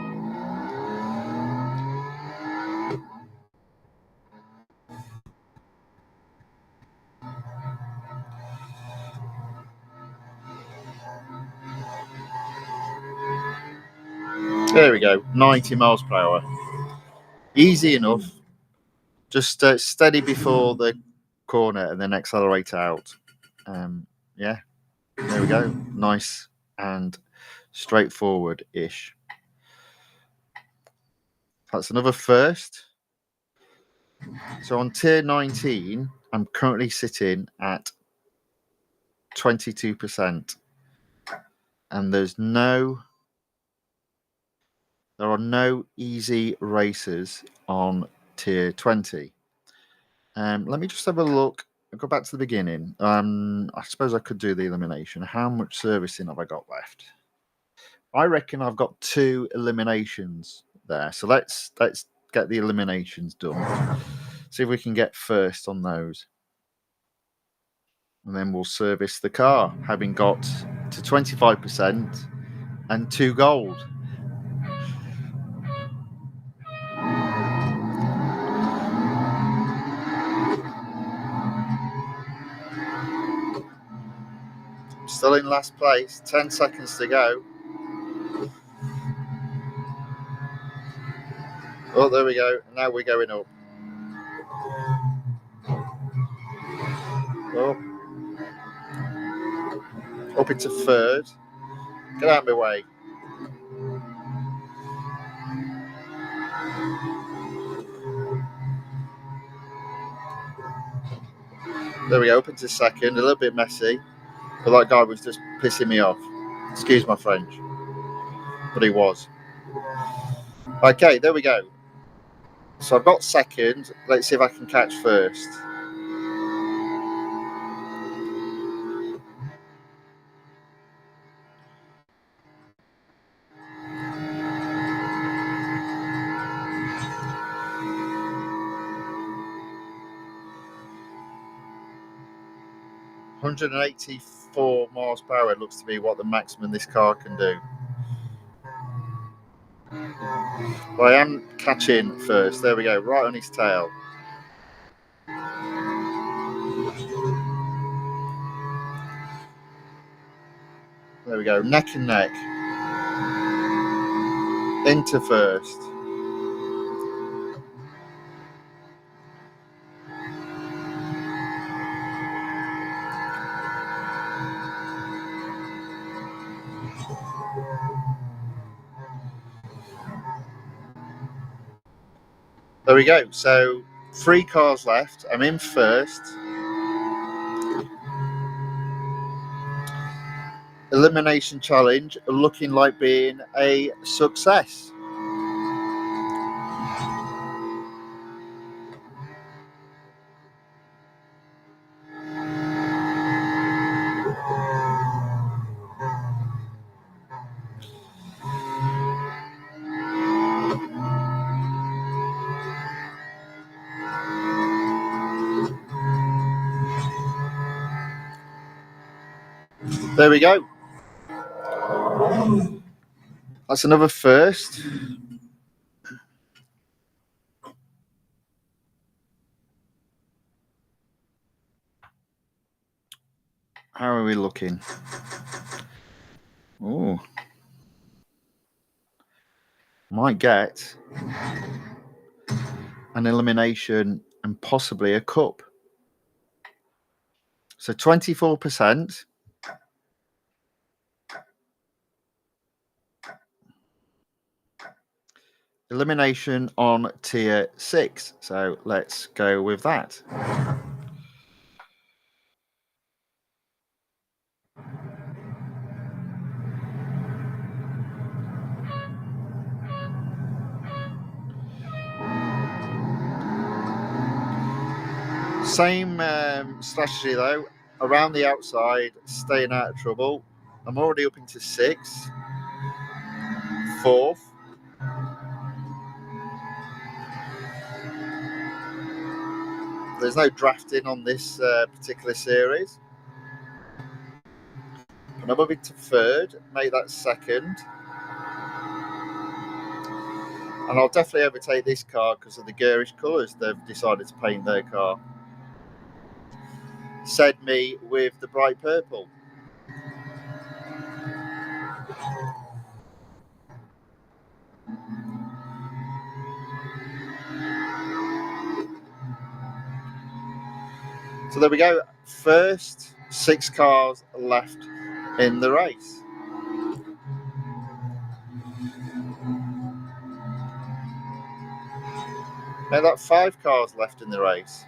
There we go, 90 miles per hour. Easy enough. Just steady before the corner and then accelerate out. Yeah, there we go. Nice and straightforward-ish. That's another first. So on tier 19, I'm currently sitting at 22%. And there are no easy races on tier 20. Let me just have a look. I'll go back to the beginning. I suppose I could do the elimination. How much servicing have I got left? I reckon I've got 2 eliminations there. So let's get the eliminations done. See if we can get first on those. And then we'll service the car, having got to 25% and 2 gold. Still in last place, 10 seconds to go. Oh, there we go. Now we're going up. Up into third. Get out of my way. There we go, up into second. A little bit messy. But that guy was just pissing me off. Excuse my French. But he was. Okay, there we go. So I've got second. Let's see if I can catch first. (184 miles per hour) looks to be what the maximum this car can do. But I am catching first. There we go, right on his tail. There we go, neck and neck. Into first. There we go. So 3 cars left. I'm in first. Elimination challenge looking like being a success. There we go. That's another first. How are we looking? Oh, might get an elimination and possibly a cup. So 24%. Elimination on tier 6. So let's go with that. Same strategy though, around the outside, staying out of trouble. I'm already up into 6th, 4th. There's no drafting on this particular series. And I'm up into 3rd, make that 2nd. And I'll definitely overtake this car because of the garish colours they've decided to paint their car. Said me with the bright purple. So there we go. First 6 cars left in the race. Now that 5 cars left in the race.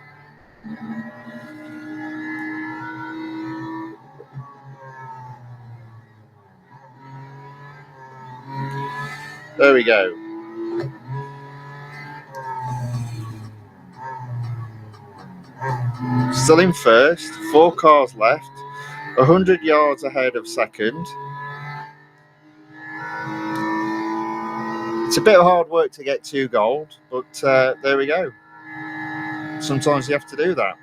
There we go. Still in first, 4 cars left, 100 yards ahead of second. It's a bit of hard work to get 2 gold, but there we go. Sometimes you have to do that.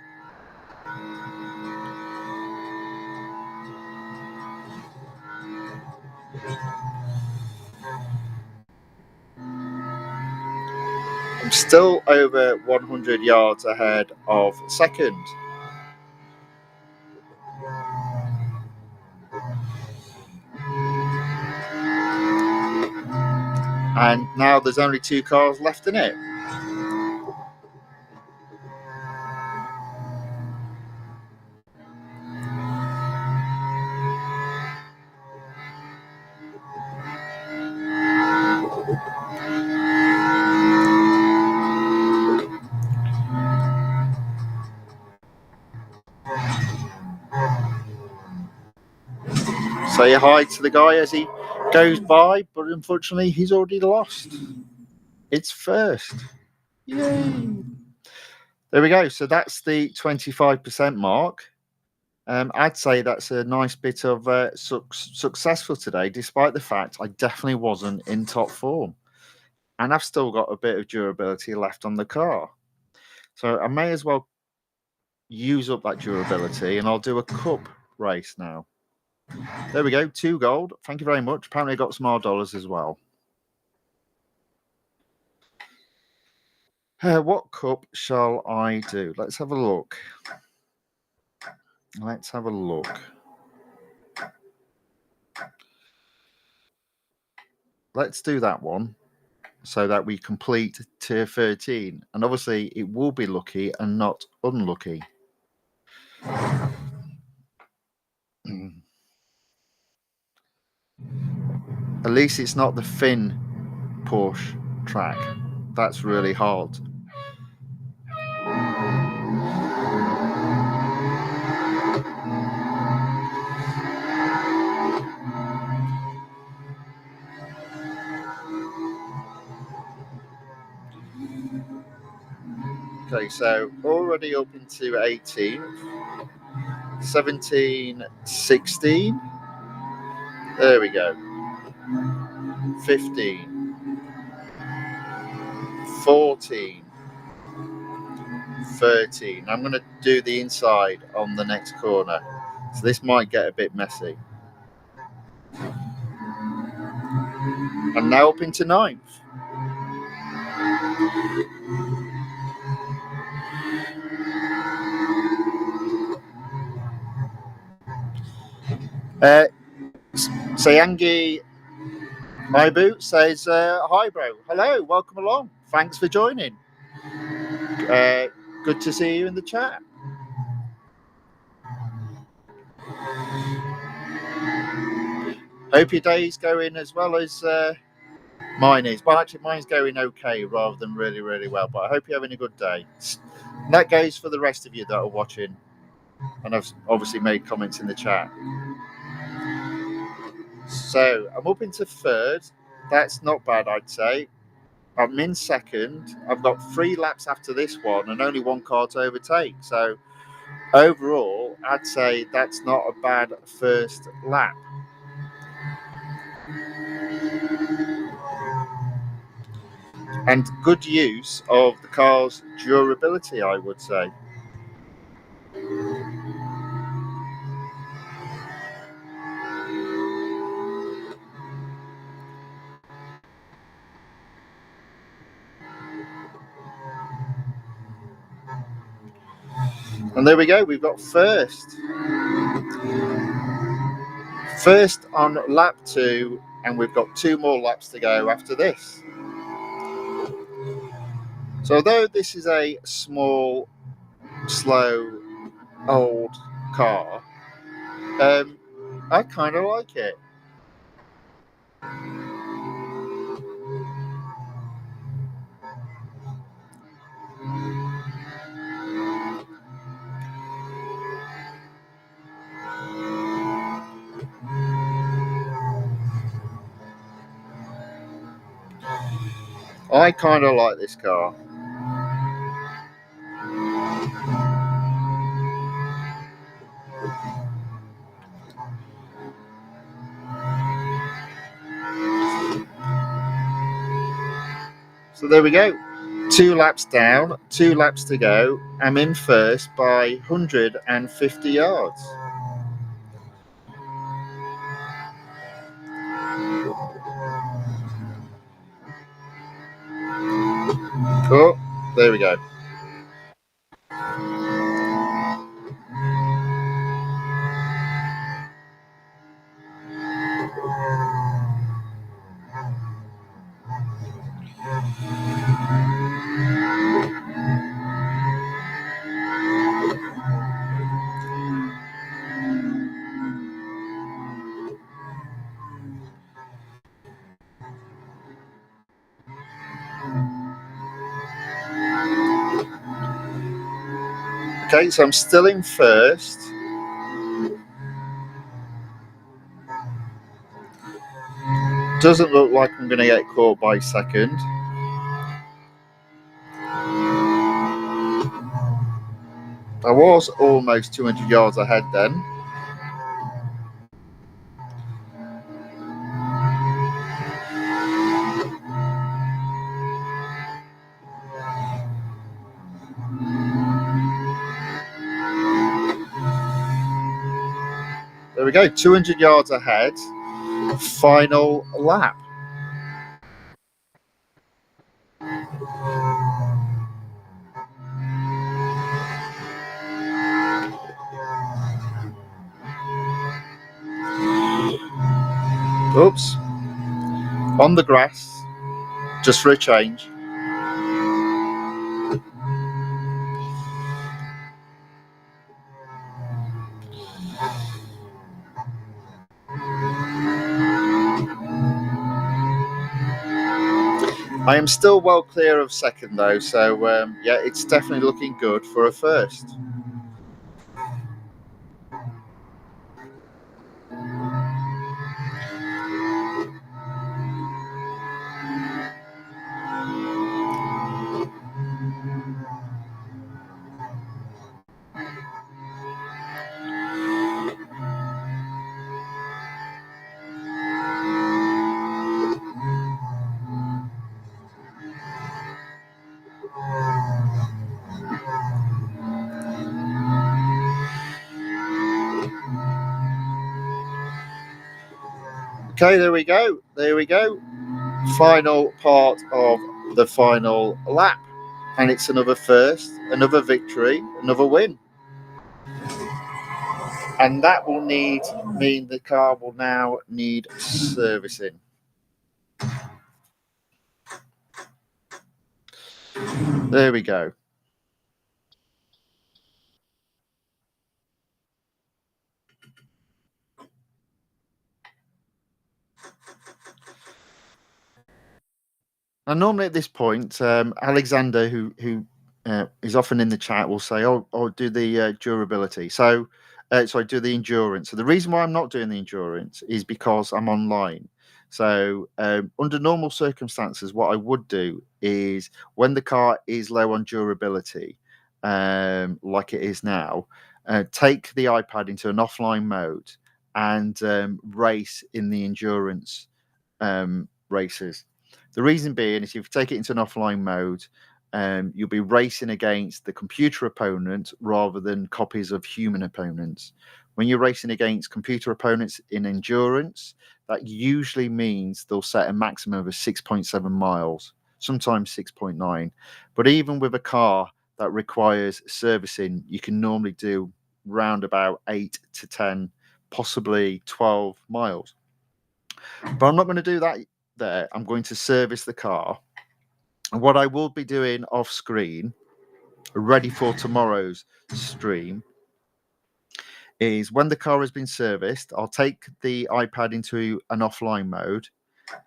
I'm still over 100 yards ahead of second. And now there's only 2 cars left in it. say hi to the guy as he goes by, but unfortunately he's already lost. It's first. Yay! There we go. So that's the 25% mark. I'd say that's a nice bit of successful today, despite the fact I definitely wasn't in top form. And I've still got a bit of durability left on the car. So I may as well use up that durability, and I'll do a cup race now. There we go, 2 gold. Thank you very much. Apparently I got some more dollars as well. What cup shall I do? Let's have a look. Let's have a look. Let's do that one so that we complete tier 13. And obviously it will be lucky and not unlucky. At least it's not the Finn Porsche track. That's really hard. Okay, so already up into 18, 17, 16. There we go. 15, 14, 13. I'm going to do the inside on the next corner. So this might get a bit messy. And now up into 9th. Sayangi Ibu says, hi bro, hello, welcome along. Thanks for joining. Good to see you in the chat. Hope your day's going as well as mine is. Well, actually, mine's going okay rather than really, really well. But I hope you're having a good day. And that goes for the rest of you that are watching. And I've obviously made comments in the chat. So I'm up into 3rd. That's not bad, I'd say. I'm in 2nd. I've got 3 laps after this one and only 1 car to overtake. So overall, I'd say that's not a bad first lap. And good use of the car's durability, I would say. And there we go, we've got first. First on lap 2, and we've got 2 more laps to go after this. So although this is a small, slow, old car, I kind of like it. I kind of like this car. So there we go. 2 laps down, 2 laps to go. I'm in first by 150 yards. Oh, there we go. Okay, so I'm still in first. Doesn't look like I'm going to get caught by second. I was almost 200 yards ahead then. There we go, 200 yards ahead. Final lap. Oops. On the grass, just for a change. I am still well clear of second though, so yeah, it's definitely looking good for a first. Okay, there we go. There we go. Final part of the final lap. And it's another first, another victory, another win. And that will mean the car will now need servicing. There we go. And normally at this point, Alexander, who is often in the chat, will say, "Oh, do the durability." So, sorry, do the endurance. So the reason why I'm not doing the endurance is because I'm online. So under normal circumstances, what I would do is when the car is low on durability, like it is now, take the iPad into an offline mode and race in the endurance races. The reason being is if you take it into an offline mode, you'll be racing against the computer opponent rather than copies of human opponents. When you're racing against computer opponents in endurance, that usually means they'll set a maximum of 6.7 miles, sometimes 6.9. But even with a car that requires servicing, you can normally do round about 8 to 10, possibly 12 miles. But I'm not going to do that there. I'm going to service the car. And what I will be doing off screen, ready for tomorrow's stream, is when the car has been serviced, I'll take the iPad into an offline mode.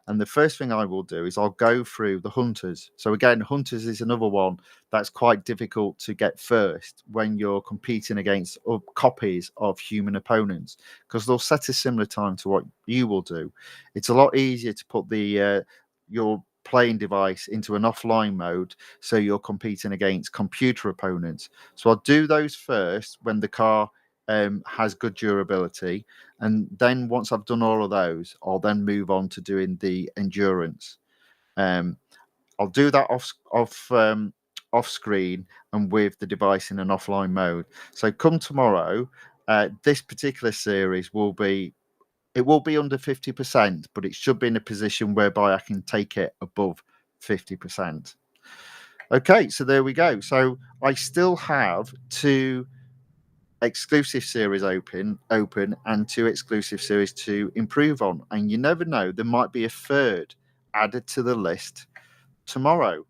And the first thing I will do is I'll go through the hunters. So again, hunters is another one that's quite difficult to get first when you're competing against copies of human opponents, because they'll set a similar time to what you will do. It's a lot easier to put the your playing device into an offline mode so you're competing against computer opponents. So I'll do those first when the car has good durability, and then once I've done all of those, I'll then move on to doing the endurance. I'll do that off screen and with the device in an offline mode. So come tomorrow, this particular series will be under 50%, but it should be in a position whereby I can take it above 50%. Okay, so there we go. So I still have two exclusive series open and two exclusive series to improve on, and you never know, there might be a third added to the list tomorrow.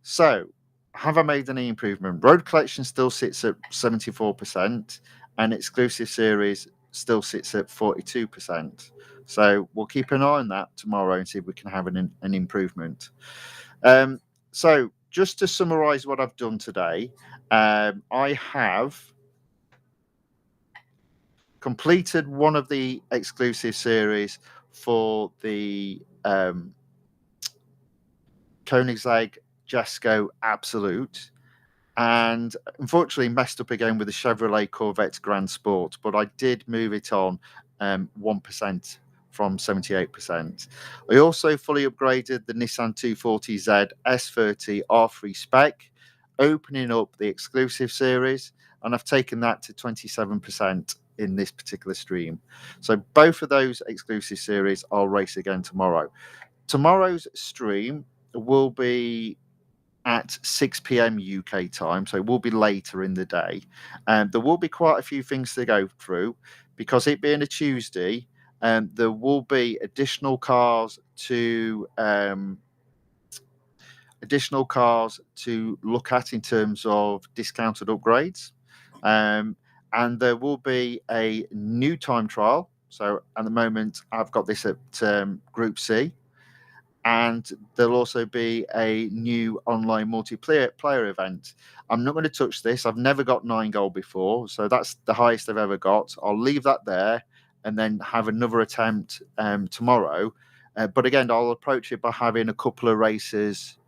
So have I made any improvement? Road collection still sits at 74%, and exclusive series still sits at 42%. So we'll keep an eye on that tomorrow and see if we can have an improvement. So just to summarize what I've done today, I have completed one of the exclusive series for the Koenigsegg JESKO ABSOLUT, and unfortunately messed up again with the Chevrolet Corvette Grand Sport, but I did move it on 1% from 78%. I also fully upgraded the Nissan 240Z S30 R3 spec, opening up the exclusive series, and I've taken that to 27% in this particular stream. So both of those exclusive series I'll race again tomorrow. Tomorrow's stream will be at 6 p.m. UK time, so it will be later in the day. And there will be quite a few things to go through because it being a Tuesday, there will be additional cars to look at in terms of discounted upgrades. And there will be a new time trial. So at the moment, I've got this at Group C. And there'll also be a new online multiplayer event. I'm not going to touch this. I've never got 9 gold before, so that's the highest I've ever got. I'll leave that there and then have another attempt tomorrow. But again, I'll approach it by having a couple of races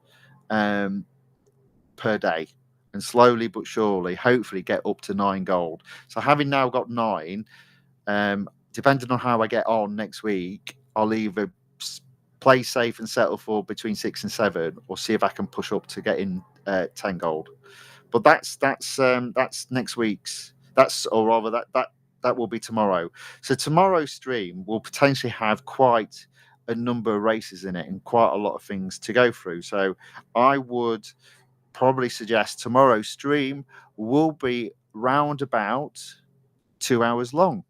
per day, and slowly but surely, hopefully get up to 9 gold. So having now got 9, depending on how I get on next week, I'll either play safe and settle for between 6 and 7, or see if I can push up to getting 10 gold. But that's next week's. That will be tomorrow. So tomorrow's stream will potentially have quite a number of races in it and quite a lot of things to go through. So I would probably suggest tomorrow's stream will be round about 2 hours long.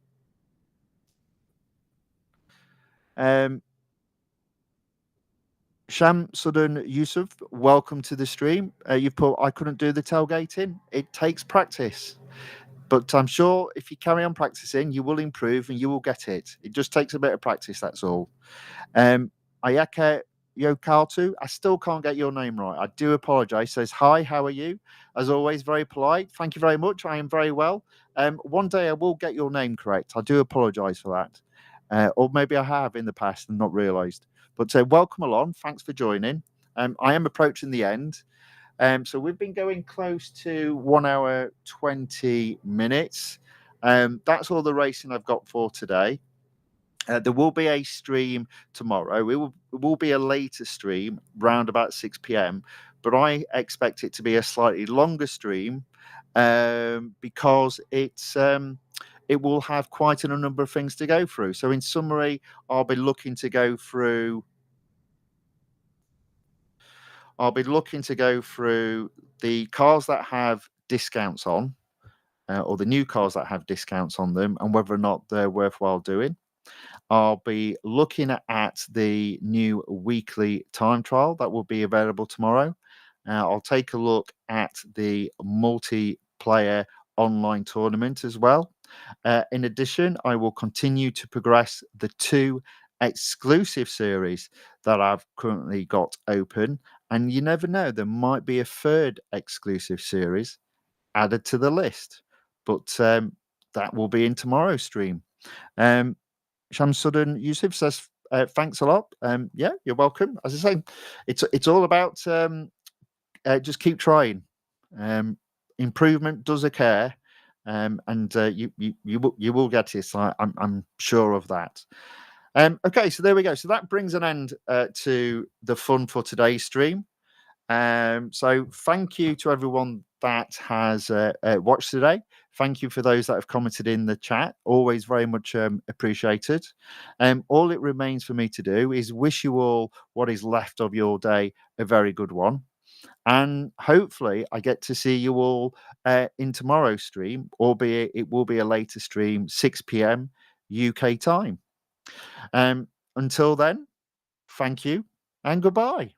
Shamsuddin Yusuf, welcome to the stream. You put, I couldn't do the tailgating. It takes practice. But I'm sure if you carry on practicing, you will improve and you will get it. It just takes a bit of practice, that's all. Ayaka Yokaltu, I still can't get your name right. I do apologize. Says, hi, how are you? As always, very polite. Thank you very much. I am very well. One day I will get your name correct. I do apologize for that. Or maybe I have in the past and not realized. But welcome along. Thanks for joining. I am approaching the end. So we've been going close to 1 hour, 20 minutes. That's all the racing I've got for today. There will be a stream tomorrow. It will be a later stream, round about 6 p.m. But I expect it to be a slightly longer stream because it will have quite a number of things to go through. So in summary, I'll be looking to go through the cars that have discounts on, or the new cars that have discounts on them, and whether or not they're worthwhile doing. I'll be looking at the new weekly time trial that will be available tomorrow. I'll take a look at the multiplayer online tournament as well. In addition, I will continue to progress the 2 exclusive series that I've currently got open. And you never know, there might be a 3rd exclusive series added to the list. But that will be in tomorrow's stream. Shamsuddin Yusuf says, thanks a lot. Yeah, you're welcome. As I say, it's all about just keep trying. Improvement does occur, and you will get it. So I'm sure of that. Okay, so there we go. So that brings an end to the fun for today's stream. So thank you to everyone that has watched today. Thank you for those that have commented in the chat. Always very much appreciated. All it remains for me to do is wish you all what is left of your day a very good one. And hopefully I get to see you all in tomorrow's stream, albeit it will be a later stream, 6 p.m. UK time. Until then, thank you and goodbye.